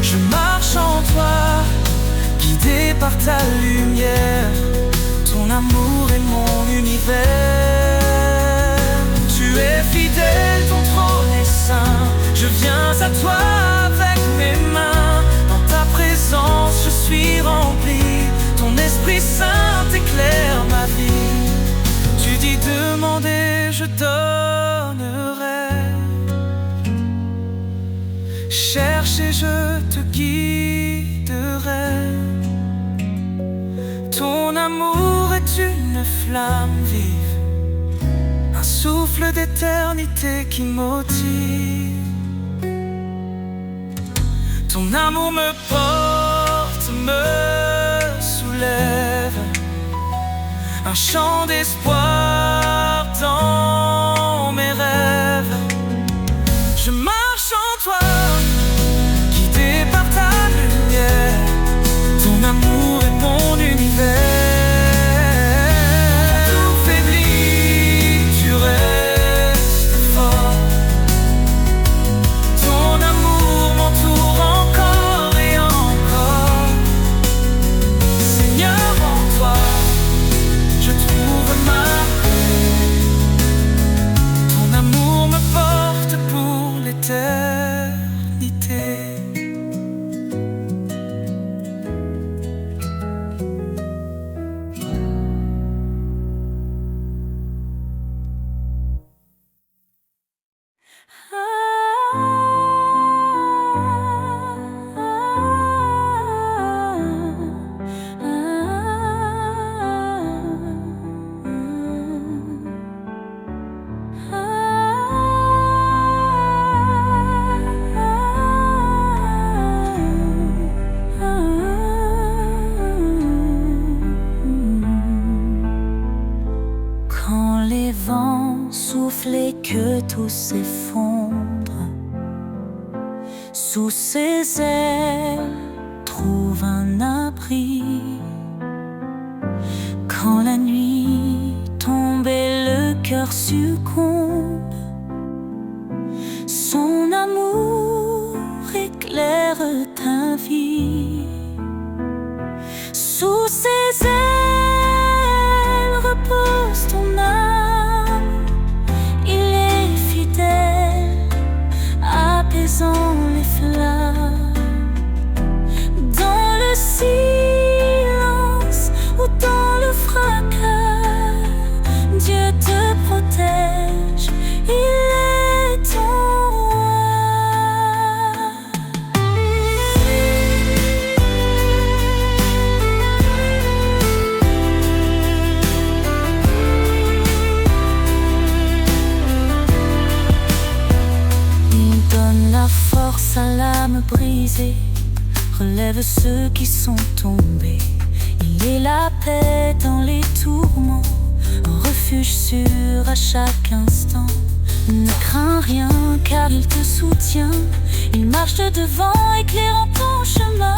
Je marche en toi, guidé par ta lumière. Ton amour est mon univers. Tu es fidèle, ton trône est saint. Je viens à toi avec mes mains. Dans ta présence je suis rempli. Ton Esprit Saint éclaire ma vie. Tu dis demander, je donnerai. Cherche et je te guiderai. Ton amour est une flamme vive, un souffle d'éternité qui motive. Ton amour me porte, me soulève. Un chant d'espoir dans mes rêves. Je marche en toi, guidé par ta lumière. Ton amour est mon univers. Ma rappeler que tout s'effondre. Sous ses ailes, trouve un abri. Quand la nuit tombe et le cœur succombe, son amour éclaire ta vie. Sous ses ailes repose ton âme. Il est fidèle, apaisant les flammes. Dans le silence ou dans le fracas, Dieu te protège, il est ton force à l'âme brisée, relève ceux qui sont tombés. Il est la paix dans les tourments, un refuge sûr à chaque instant. Ne crains rien car il te soutient, il marche de devant éclairant ton chemin.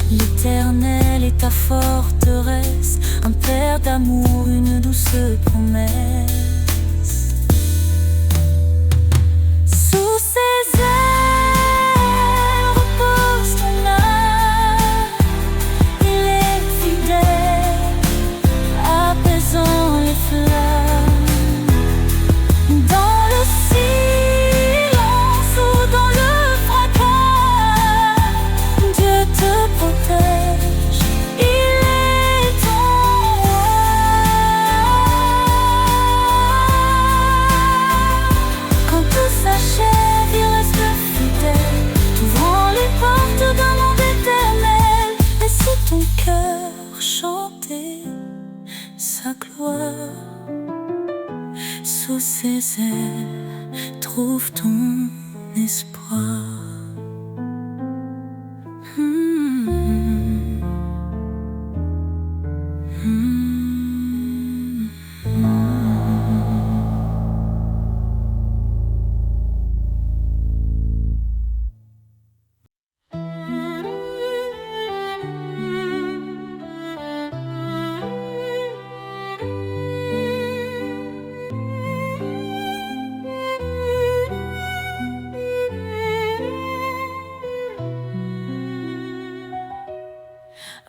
L'Éternel est ta forteresse, un père d'amour, une douce promesse. Sous ses ailes repose ton âme. Il est fidèle, apaisant les flammes. Dans le silence ou dans le fracas, Dieu te protège, il est ton roi. Quand tout s'achève, il reste fidèle, t'ouvrant les portes d'un monde éternel. Laisse ton cœur chanter sa gloire. Sous ses ailes, trouve ton espoir.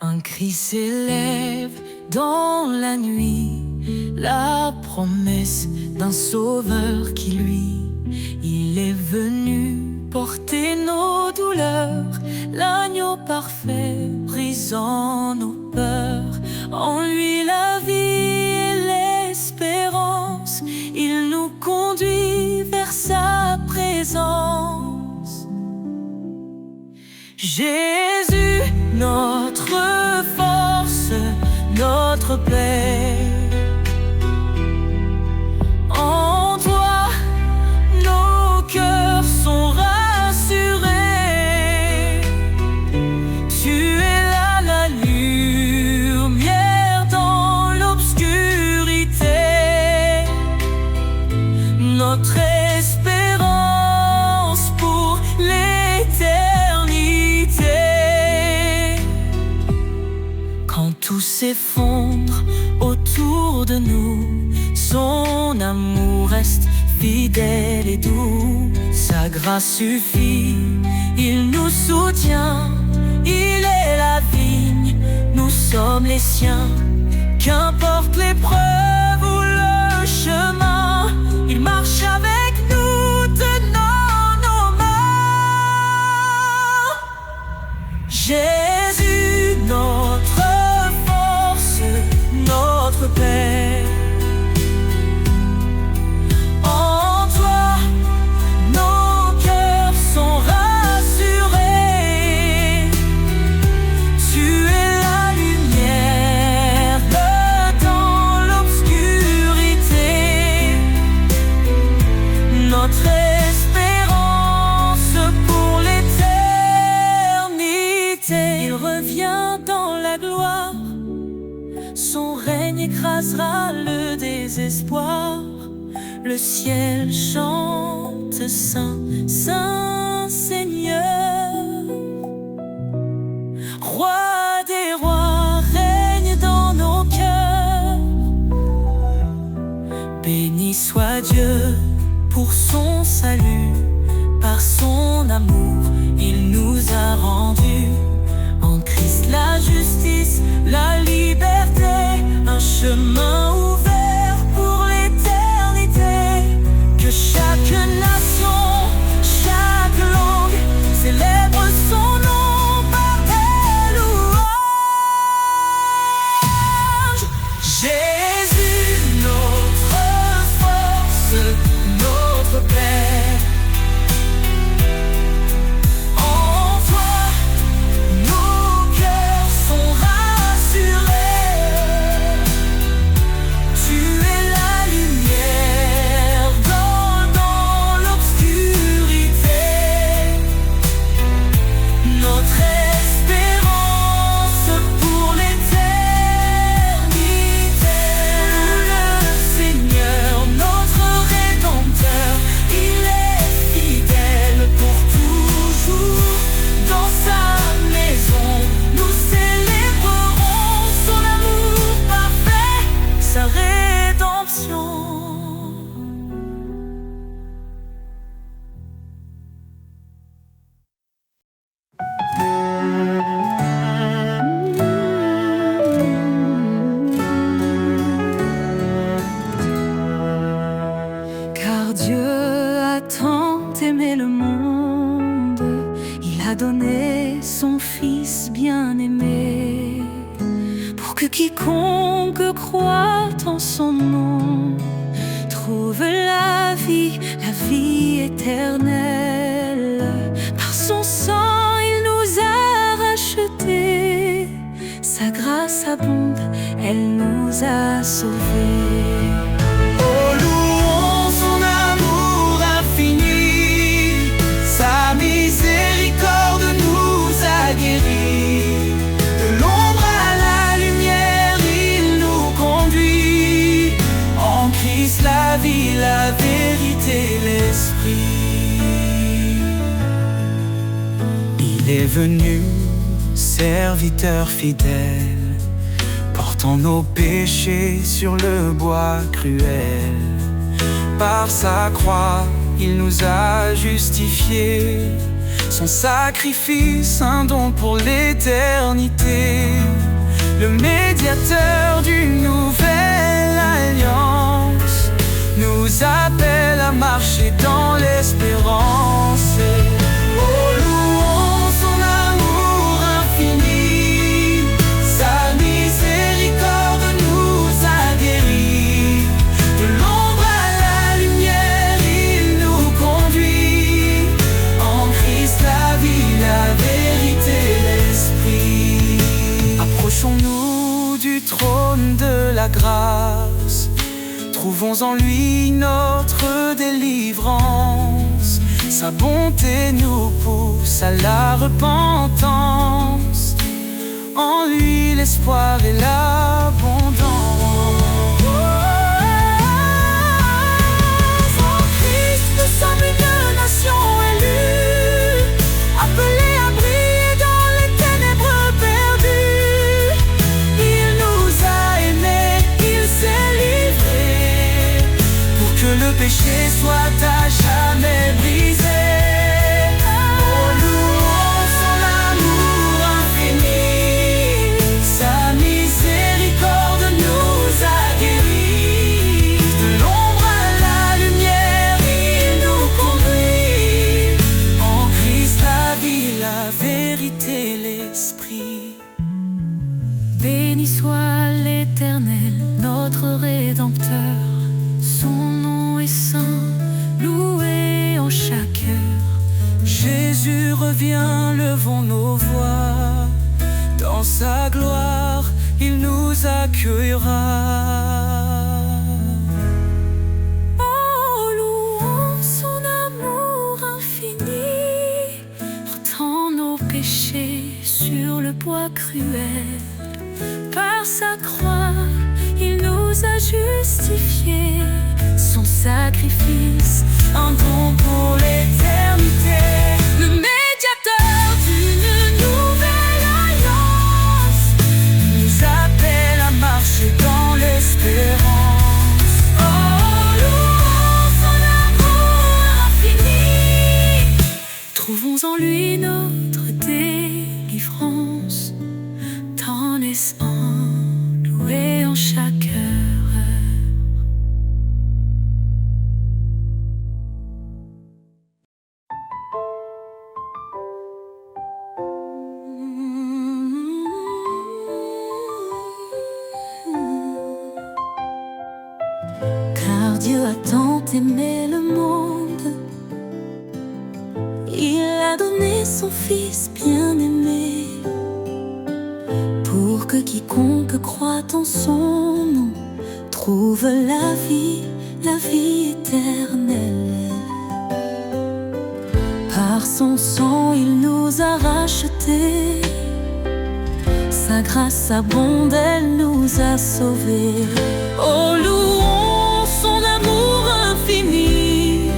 Un cri s'élève dans la nuit, la promesse d'un sauveur qui lui, il est venu porter nos douleurs, l'agneau parfait brisant nos peurs. En lui la vie et l'espérance, il nous conduit vers sa présence. Jésus, notre force, notre paix. En toi, nos cœurs sont rassurés. Tu es là la lumière dans l'obscurité, notre espérance pour l'éternité. Quand tout s'effondre autour de nous, son amour reste fidèle et doux. Sa grâce suffit, il nous soutient. Il est la vigne, nous sommes les siens. Qu'importe l'épreuve ou le chemin, il marche avec nous, tenant nos mains. Jésus, notre force, notre paix. En toi, nos cœurs sont rassurés. Tu es la lumière dans l'obscurité, notre espérance pour l'éternité. Il revient dans la gloire, son règne écrasera le désespoir. le ciel chante Saint, Saint Seigneur. Roi des rois, règne dans nos cœurs. Béni soit Dieu pour son salut, par son amour, il nous a rendus en Christ la justice, la liberté, un chemin ouvert pour l'éternité. Que chaque nation, chaque langue célèbre son nom par des louanges. Jésus, notre force, notre Père. Car Dieu a tant aimé le monde, il a donné son Fils bien-aimé, pour que quiconque croit en son nom trouve la vie éternelle. Par son sang, il nous a rachetés, sa grâce abonde, elle nous a sauvés. Oh, louons son amour infini, sa miséricorde nous a guéris. De l'ombre à la lumière, il nous conduit. En Christ la vie, la vérité, l'esprit. Il est venu, serviteur fidèle, portant nos péchés sur le bois cruel. Par sa croix, il nous a justifiés. Son sacrifice, un don pour l'éternité. Le médiateur d'une nouvelle alliance nous appelle à marcher dans l'espérance. Oh, louons son amour infini, sa miséricorde nous a guéris. De l'ombre à la lumière, il nous conduit. En Christ la vie, la vérité, l'esprit. Approchons-nous du trône de la grâce, trouvons en lui notre délivrance. Sa bonté nous pousse à la repentance, en lui l'espoir et l'abondance. En Christ nous sommes une nation élue, appelée à briller dans les ténèbres perdues. Il nous a aimés, il s'est livré, pour que le péché soit à jamais brisé. Oh, louons son amour infini, sa miséricorde nous a guéris. De l'ombre à la lumière, il nous conduit. En Christ la vie, la vérité, l'esprit. Béni soit l'Éternel, notre Rédempteur. Son nom est saint, loué en chaque heure. Jésus revient, levons nos voix. Dans sa gloire, il nous accueillera. Oh, louons son amour infini, portant nos péchés sur le bois cruel. Par sa croix, il nous a justifiés. son sacrifice, un don pour l'éternité. Le médiateur d'une nouvelle alliance nous appelle à marcher dans l'espérance. Oh, louons son amour infini, trouvons en lui notre délivrance. T'en es loué en chaque heure. Car Dieu a tant aimé le monde, il a donné son Fils bien-aimé, pour que quiconque croit en son nom trouve la vie éternelle. Par son sang il nous a rachetés, sa grâce abonde, elle nous a sauvés. Oh, louons son amour infini,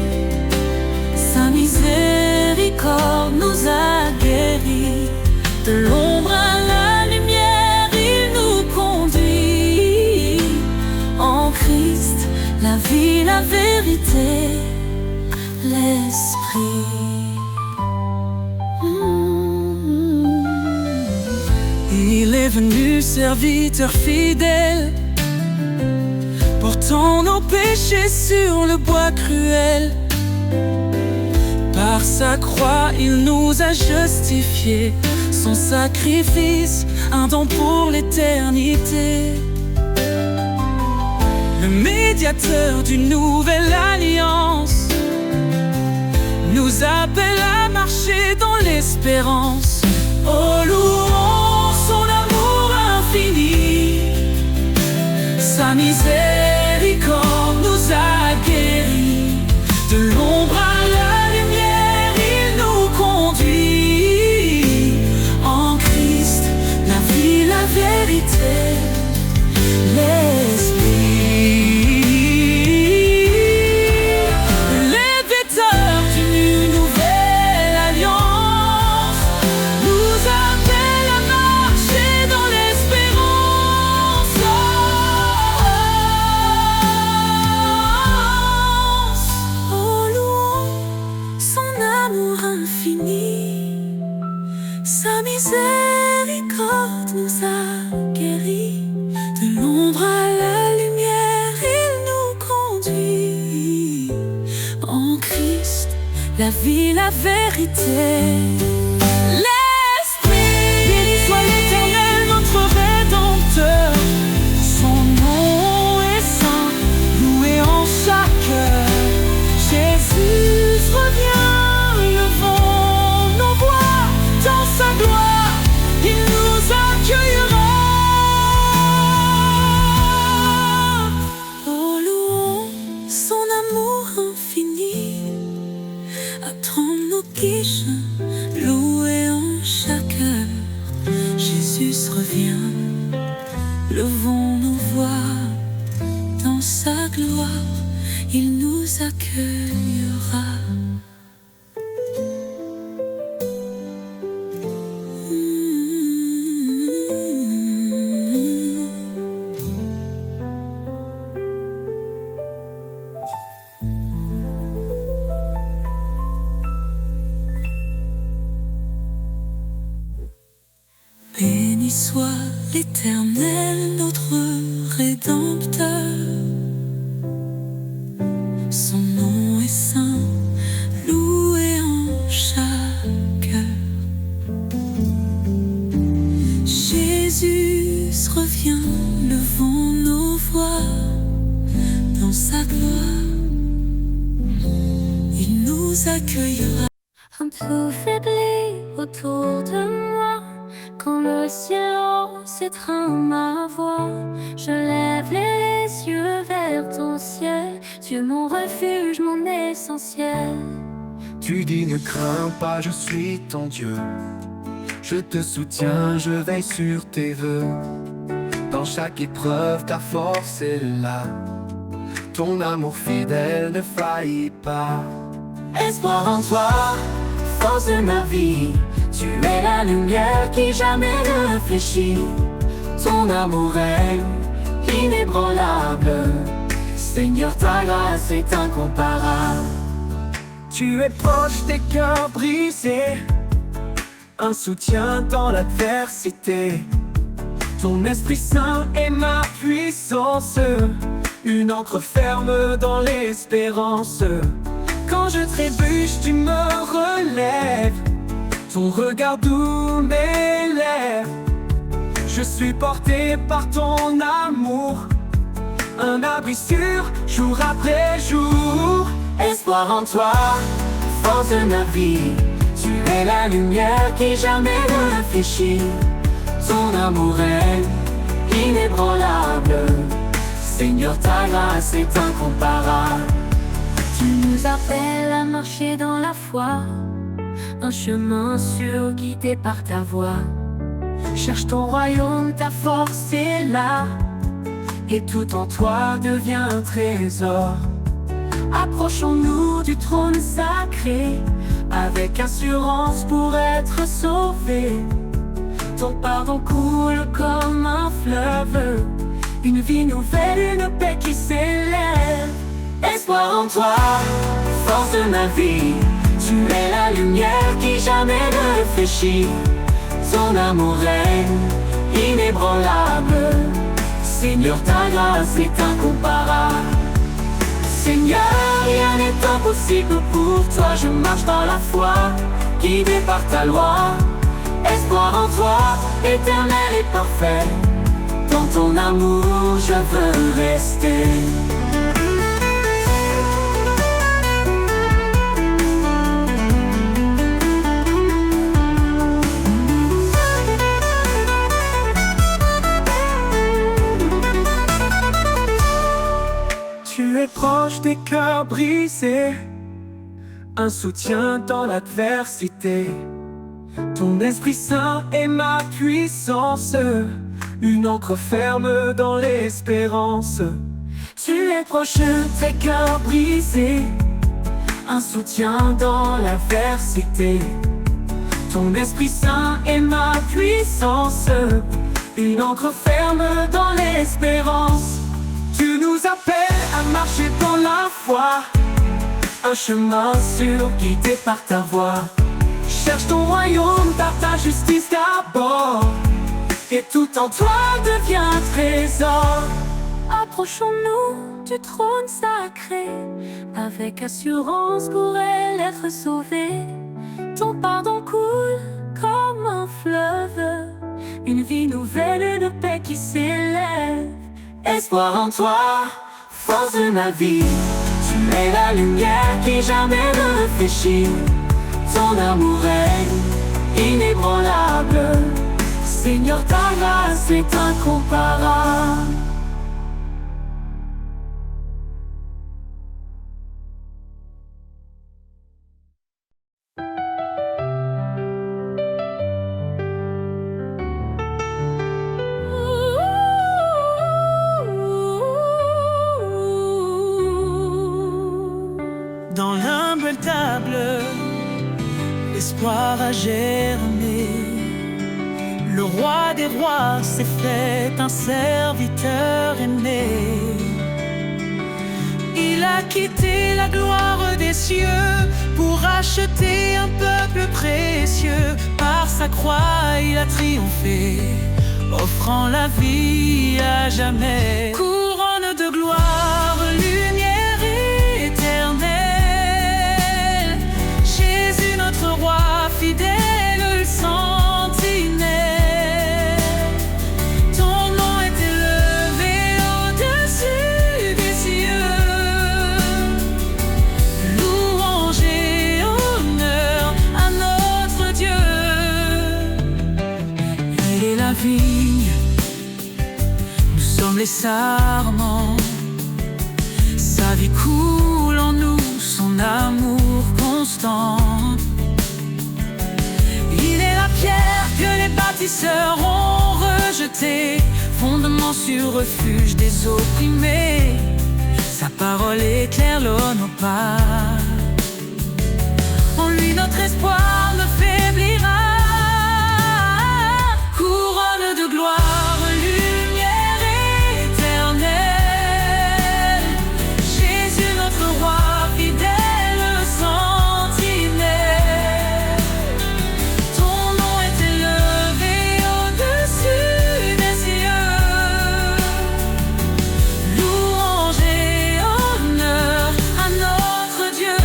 sa miséricorde nous a guéris. De l'ombre à la lumière, il nous conduit. En Christ, la vie, la vérité, l'esprit. Il est venu serviteur fidèle, portant nos péchés sur le bois cruel. Par sa croix, il nous a justifiés, son sacrifice, un don pour l'éternité. Le médiateur d'une nouvelle alliance nous appelle à marcher dans l'espérance. Oh, louons son amour infini, sa miséricorde nous a guéris. De l'ombre à la lumière, il nous conduit. En Christ, la vie, la vérité, l'esprit. Les vecteurs d'une nouvelle alliance nous appellent à marcher dans l'espérance. Oh, louons son amour infini, sa miséricorde nous a guéris. De l'ombre à la lumière, il nous conduit. En Christ, la vie, la vérité, l'esprit. Béni soit l'Éternel, notre Rédempteur. Son nom est saint, loué en chaque heure. Jésus revient, levons nos voix dans sa gloire, il nous accueillera. Oh, louons son amour infini, attends nos quiches, loué en chaque heure. Jésus revient, levons nos voix dans sa gloire, il nous accueillera. Béni soit l'Éternel, notre Rédempteur. Son nom est saint, loué en chaque heure. Jésus revient, levons nos voix dans sa gloire, il nous accueillera. Un peu faibli autour de moi, quand le silence étreint ma voix, je lève les yeux vers ton ciel, Dieu mon refuge, mon essentiel. Tu dis ne crains pas, je suis ton Dieu. Je te soutiens, je veille sur tes vœux. Dans chaque épreuve, ta force est là. ton amour fidèle ne faillit pas. Espoir en toi, force de ma vie, tu es la lumière qui jamais ne fléchit. Ton amour est inébranlable, Seigneur, ta grâce est incomparable. Tu es proche des cœurs brisés, un soutien dans l'adversité. Ton Esprit Saint est ma puissance, une ancre ferme dans l'espérance. Quand je trébuche, tu me relèves, ton regard doux m'élève. Je suis porté par ton amour, un abri sûr, jour après jour. Espoir en toi, force de ma vie, tu es la lumière qui jamais ne fléchit. Ton amour est inébranlable, Seigneur, ta grâce est incomparable. Tu nous appelles à marcher dans la foi, un chemin sûr guidé par ta voix. Cherche ton royaume, ta force est là, et tout en toi devient un trésor. Approchons-nous du trône sacré, avec assurance pour être sauvés. Ton pardon coule comme un fleuve, une vie nouvelle, une paix qui s'élève. Espoir en toi, force de ma vie, tu es la lumière qui jamais ne fléchit. Ton amour est inébranlable, Seigneur, ta grâce est incomparable. Seigneur, rien n'est impossible pour toi, je marche dans la foi, guidé par ta loi. Espoir en toi, éternel et parfait, dans ton amour je veux rester. Tu es proche des cœurs brisés, un soutien dans l'adversité. Ton Esprit Saint est ma puissance, une ancre ferme dans l'espérance. Tu es proche des cœurs brisés, un soutien dans l'adversité. Ton Esprit Saint est ma puissance, une ancre ferme dans l'espérance. Tu nous appelles à marcher dans la foi, un chemin sûr guidé par ta voix. Cherche ton royaume par ta justice d'abord, et tout en toi devient un trésor. Approchons-nous du trône sacré, avec assurance pour elle être sauvée. Ton pardon coule comme un fleuve, une vie nouvelle, une paix qui s'élève. Espoir en toi, force de ma vie, tu es la lumière qui jamais ne fléchit. Ton amour est inébranlable, Seigneur, ta grâce est incomparable. Dans l'humble table, l'espoir a germé. Le roi des rois s'est fait un serviteur aimé. Il a quitté la gloire des cieux pour acheter un peuple précieux. Par sa croix, il a triomphé, offrant la vie à jamais. Couronne de gloire, lumière éternelle, Jésus notre roi fidèle, le sentinelle. Ton nom est élevé au-dessus des cieux. Louange et honneur à notre Dieu. Il est la vigne, nous sommes les sarments. Sa vie coule en nous, son amour constant. Il est la pierre que les bâtisseurs ont rejetée, fondement sur refuge des opprimés. Sa parole éclaire nos pas. En lui notre espoir ne faiblira. Couronne de gloire, lumière éternelle. Jésus notre roi, fidèle sentinelle. Ton nom est élevé au-dessus des cieux. Louange et honneur à notre Dieu.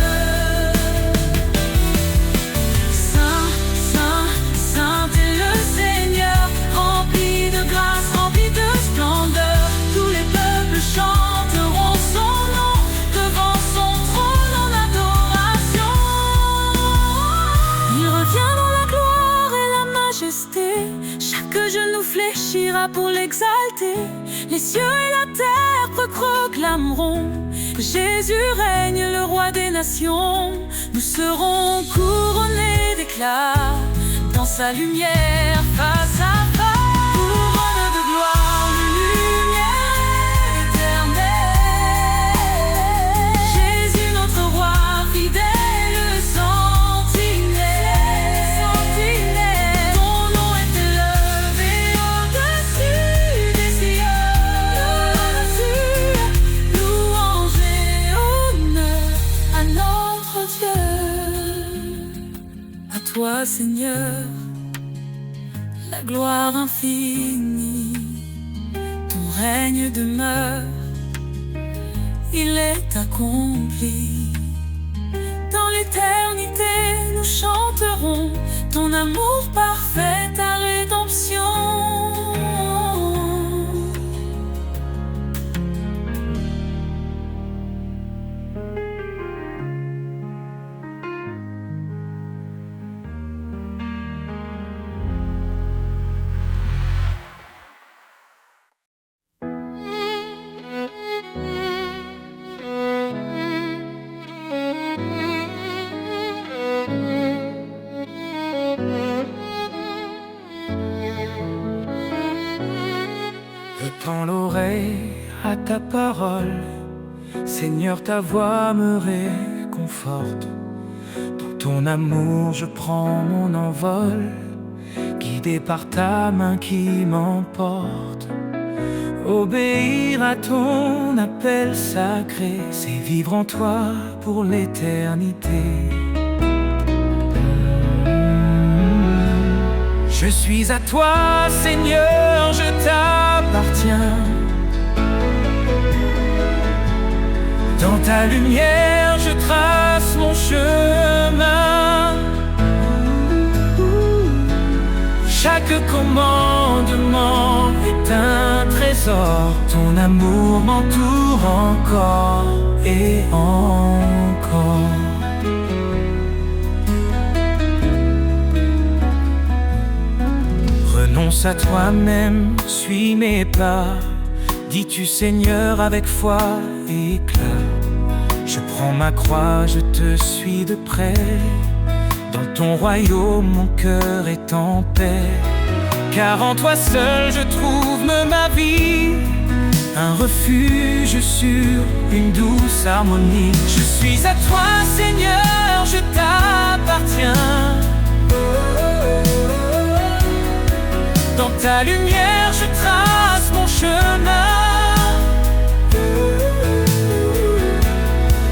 Saint, Saint, Saint est le Seigneur, rempli de grâce, rempli de splendeur. Tous les peuples chanteront son nom devant son trône en adoration. Il revient dans la gloire et la majesté. Chaque genou fléchira pour l'exalter. Les cieux et la terre proclameront que Jésus règne, le roi des nations. Nous serons couronnés d'éclat dans sa lumière face à face. Couronne de gloire, lumière éternelle. Jésus notre roi, fidèle sentinelle. Ton nom est élevé au-dessus des cieux. Louange et honneur à notre Dieu. À toi, Seigneur, la gloire infinie. Ton règne demeure, il est accompli. Dans l'éternité, nous chanterons ton amour parfait, ta rédemption. Je tends l'oreille à ta parole, Seigneur, ta voix me réconforte. Dans ton amour je prends mon envol, guidé par ta main qui m'emporte. Obéir à ton appel sacré, c'est vivre en toi pour l'éternité. Je suis à toi, Seigneur, je t'appartiens. Dans ta lumière, je trace mon chemin. Chaque commandement est un trésor. Ton amour m'entoure encore et encore. Renonce à toi-même, suis mes pas. Dis-tu, Seigneur, avec foi et éclat. Je prends ma croix, je te suis de près. Dans ton royaume, mon cœur est en paix. Car en toi seul, je trouve ma vie, un refuge sur une douce harmonie. Je suis à toi, Seigneur, je t'appartiens. Dans ta lumière, je trace mon chemin.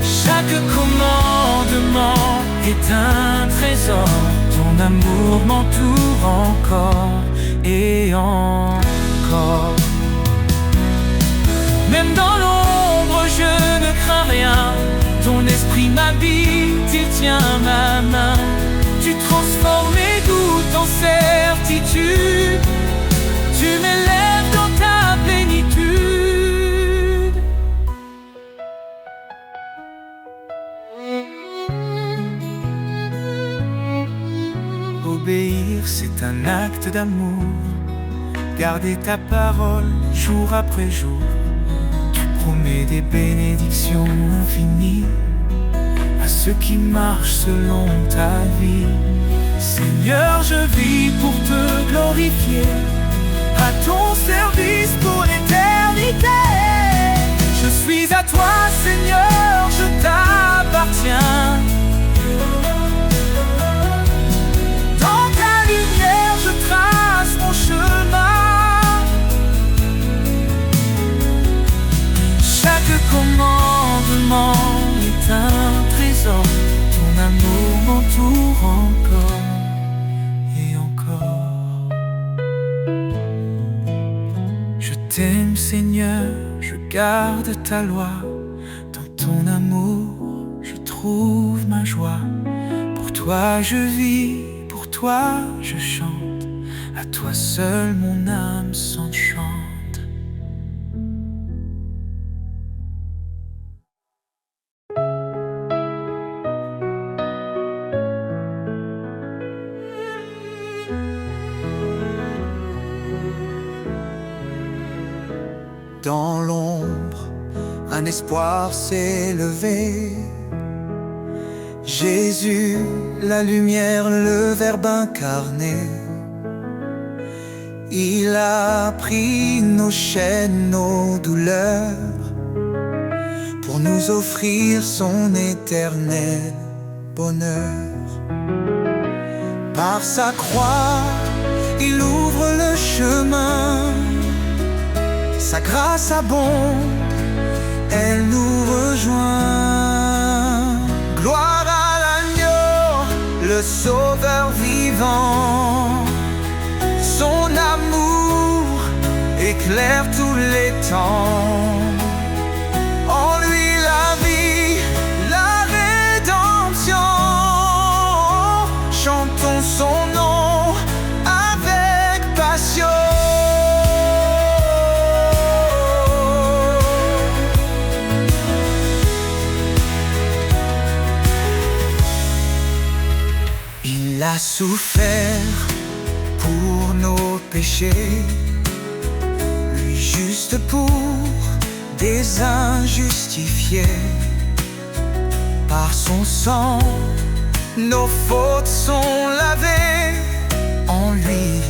Chaque commandement est un trésor. Ton amour m'entoure encore et encore. Même dans l'ombre, je ne crains rien. Ton esprit m'habite, il tient ma main. Tu transformes mes doutes en certitude. Tu m'élèves dans ta plénitude. Obéir, c'est un acte d'amour. Garder ta parole jour après jour. Tu promets des bénédictions infinies à ceux qui marchent selon ta vie. Seigneur, je vis pour te glorifier, à ton service pour l'éternité. Je suis à toi, Seigneur, je t'appartiens. Dans ta lumière, je trace mon chemin. Chaque commandement est un trésor. Ton amour m'entoure encore et encore. Je t'aime, Seigneur, je garde ta loi. Dans ton amour, je trouve ma joie. Pour toi je vis, pour toi je chante. À toi seul mon âme s'enchante. Dans l'ombre, un espoir s'est levé. Jésus, la lumière, le Verbe incarné. Il a pris nos chaînes, nos douleurs, pour nous offrir son éternel bonheur. Par sa croix, il ouvre le chemin. Sa grâce abonde, elle nous rejoint. Gloire à l'agneau, le sauveur vivant. Son amour éclaire tous les temps. En lui la vie, la rédemption. Chantons son nom avec passion. Il a souffert pour nos péchés, lui juste pour des injustifiés. Par son sang, nos fautes sont lavées. En lui,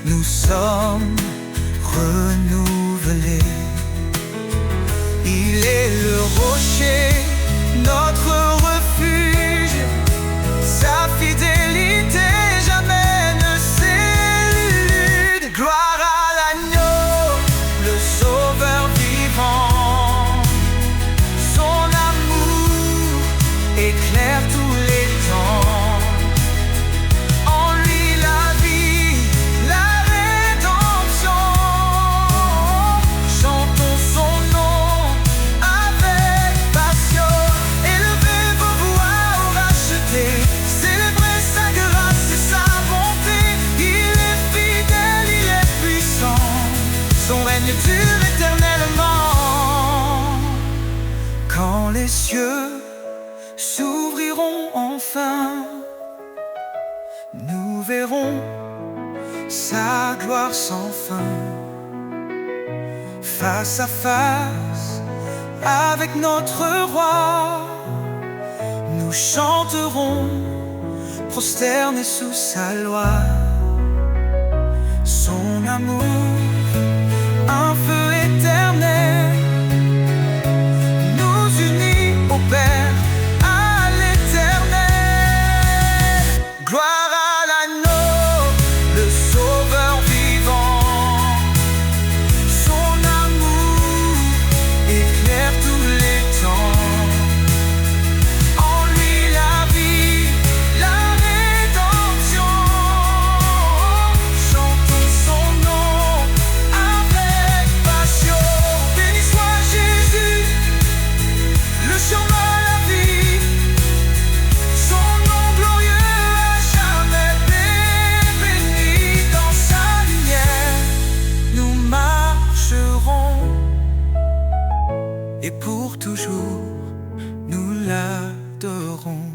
nous sommes renouvelés. Il est le rocher, notre refuge. Sa fidélité jamais ne s'élude. Gloire à l'agneau, le sauveur vivant. Son amour éclaire tous les temps. En lui la vie, la rédemption. Chantons son nom avec passion. Élevez vos voix au racheté. Célébrez sa grâce et sa bonté. Il est fidèle, il est puissant. Son règne dure éternellement. Quand les cieux s'ouvriront enfin, nous verrons sa gloire sans fin. Face à face avec notre roi, nous chanterons prosternés sous sa loi. Son amour, un feu éternel, nous unit au Père, à l'éternel. Gloire à l'agneau, le sauveur vivant. Son amour éclaire tous les temps. En lui la vie, la rédemption. Chantons son nom avec passion. Béni soit Jésus, le chemin, la vie. Son nom glorieux à jamais béni. Dans sa lumière, nous marcherons. Et pour toujours, nous l'adorons.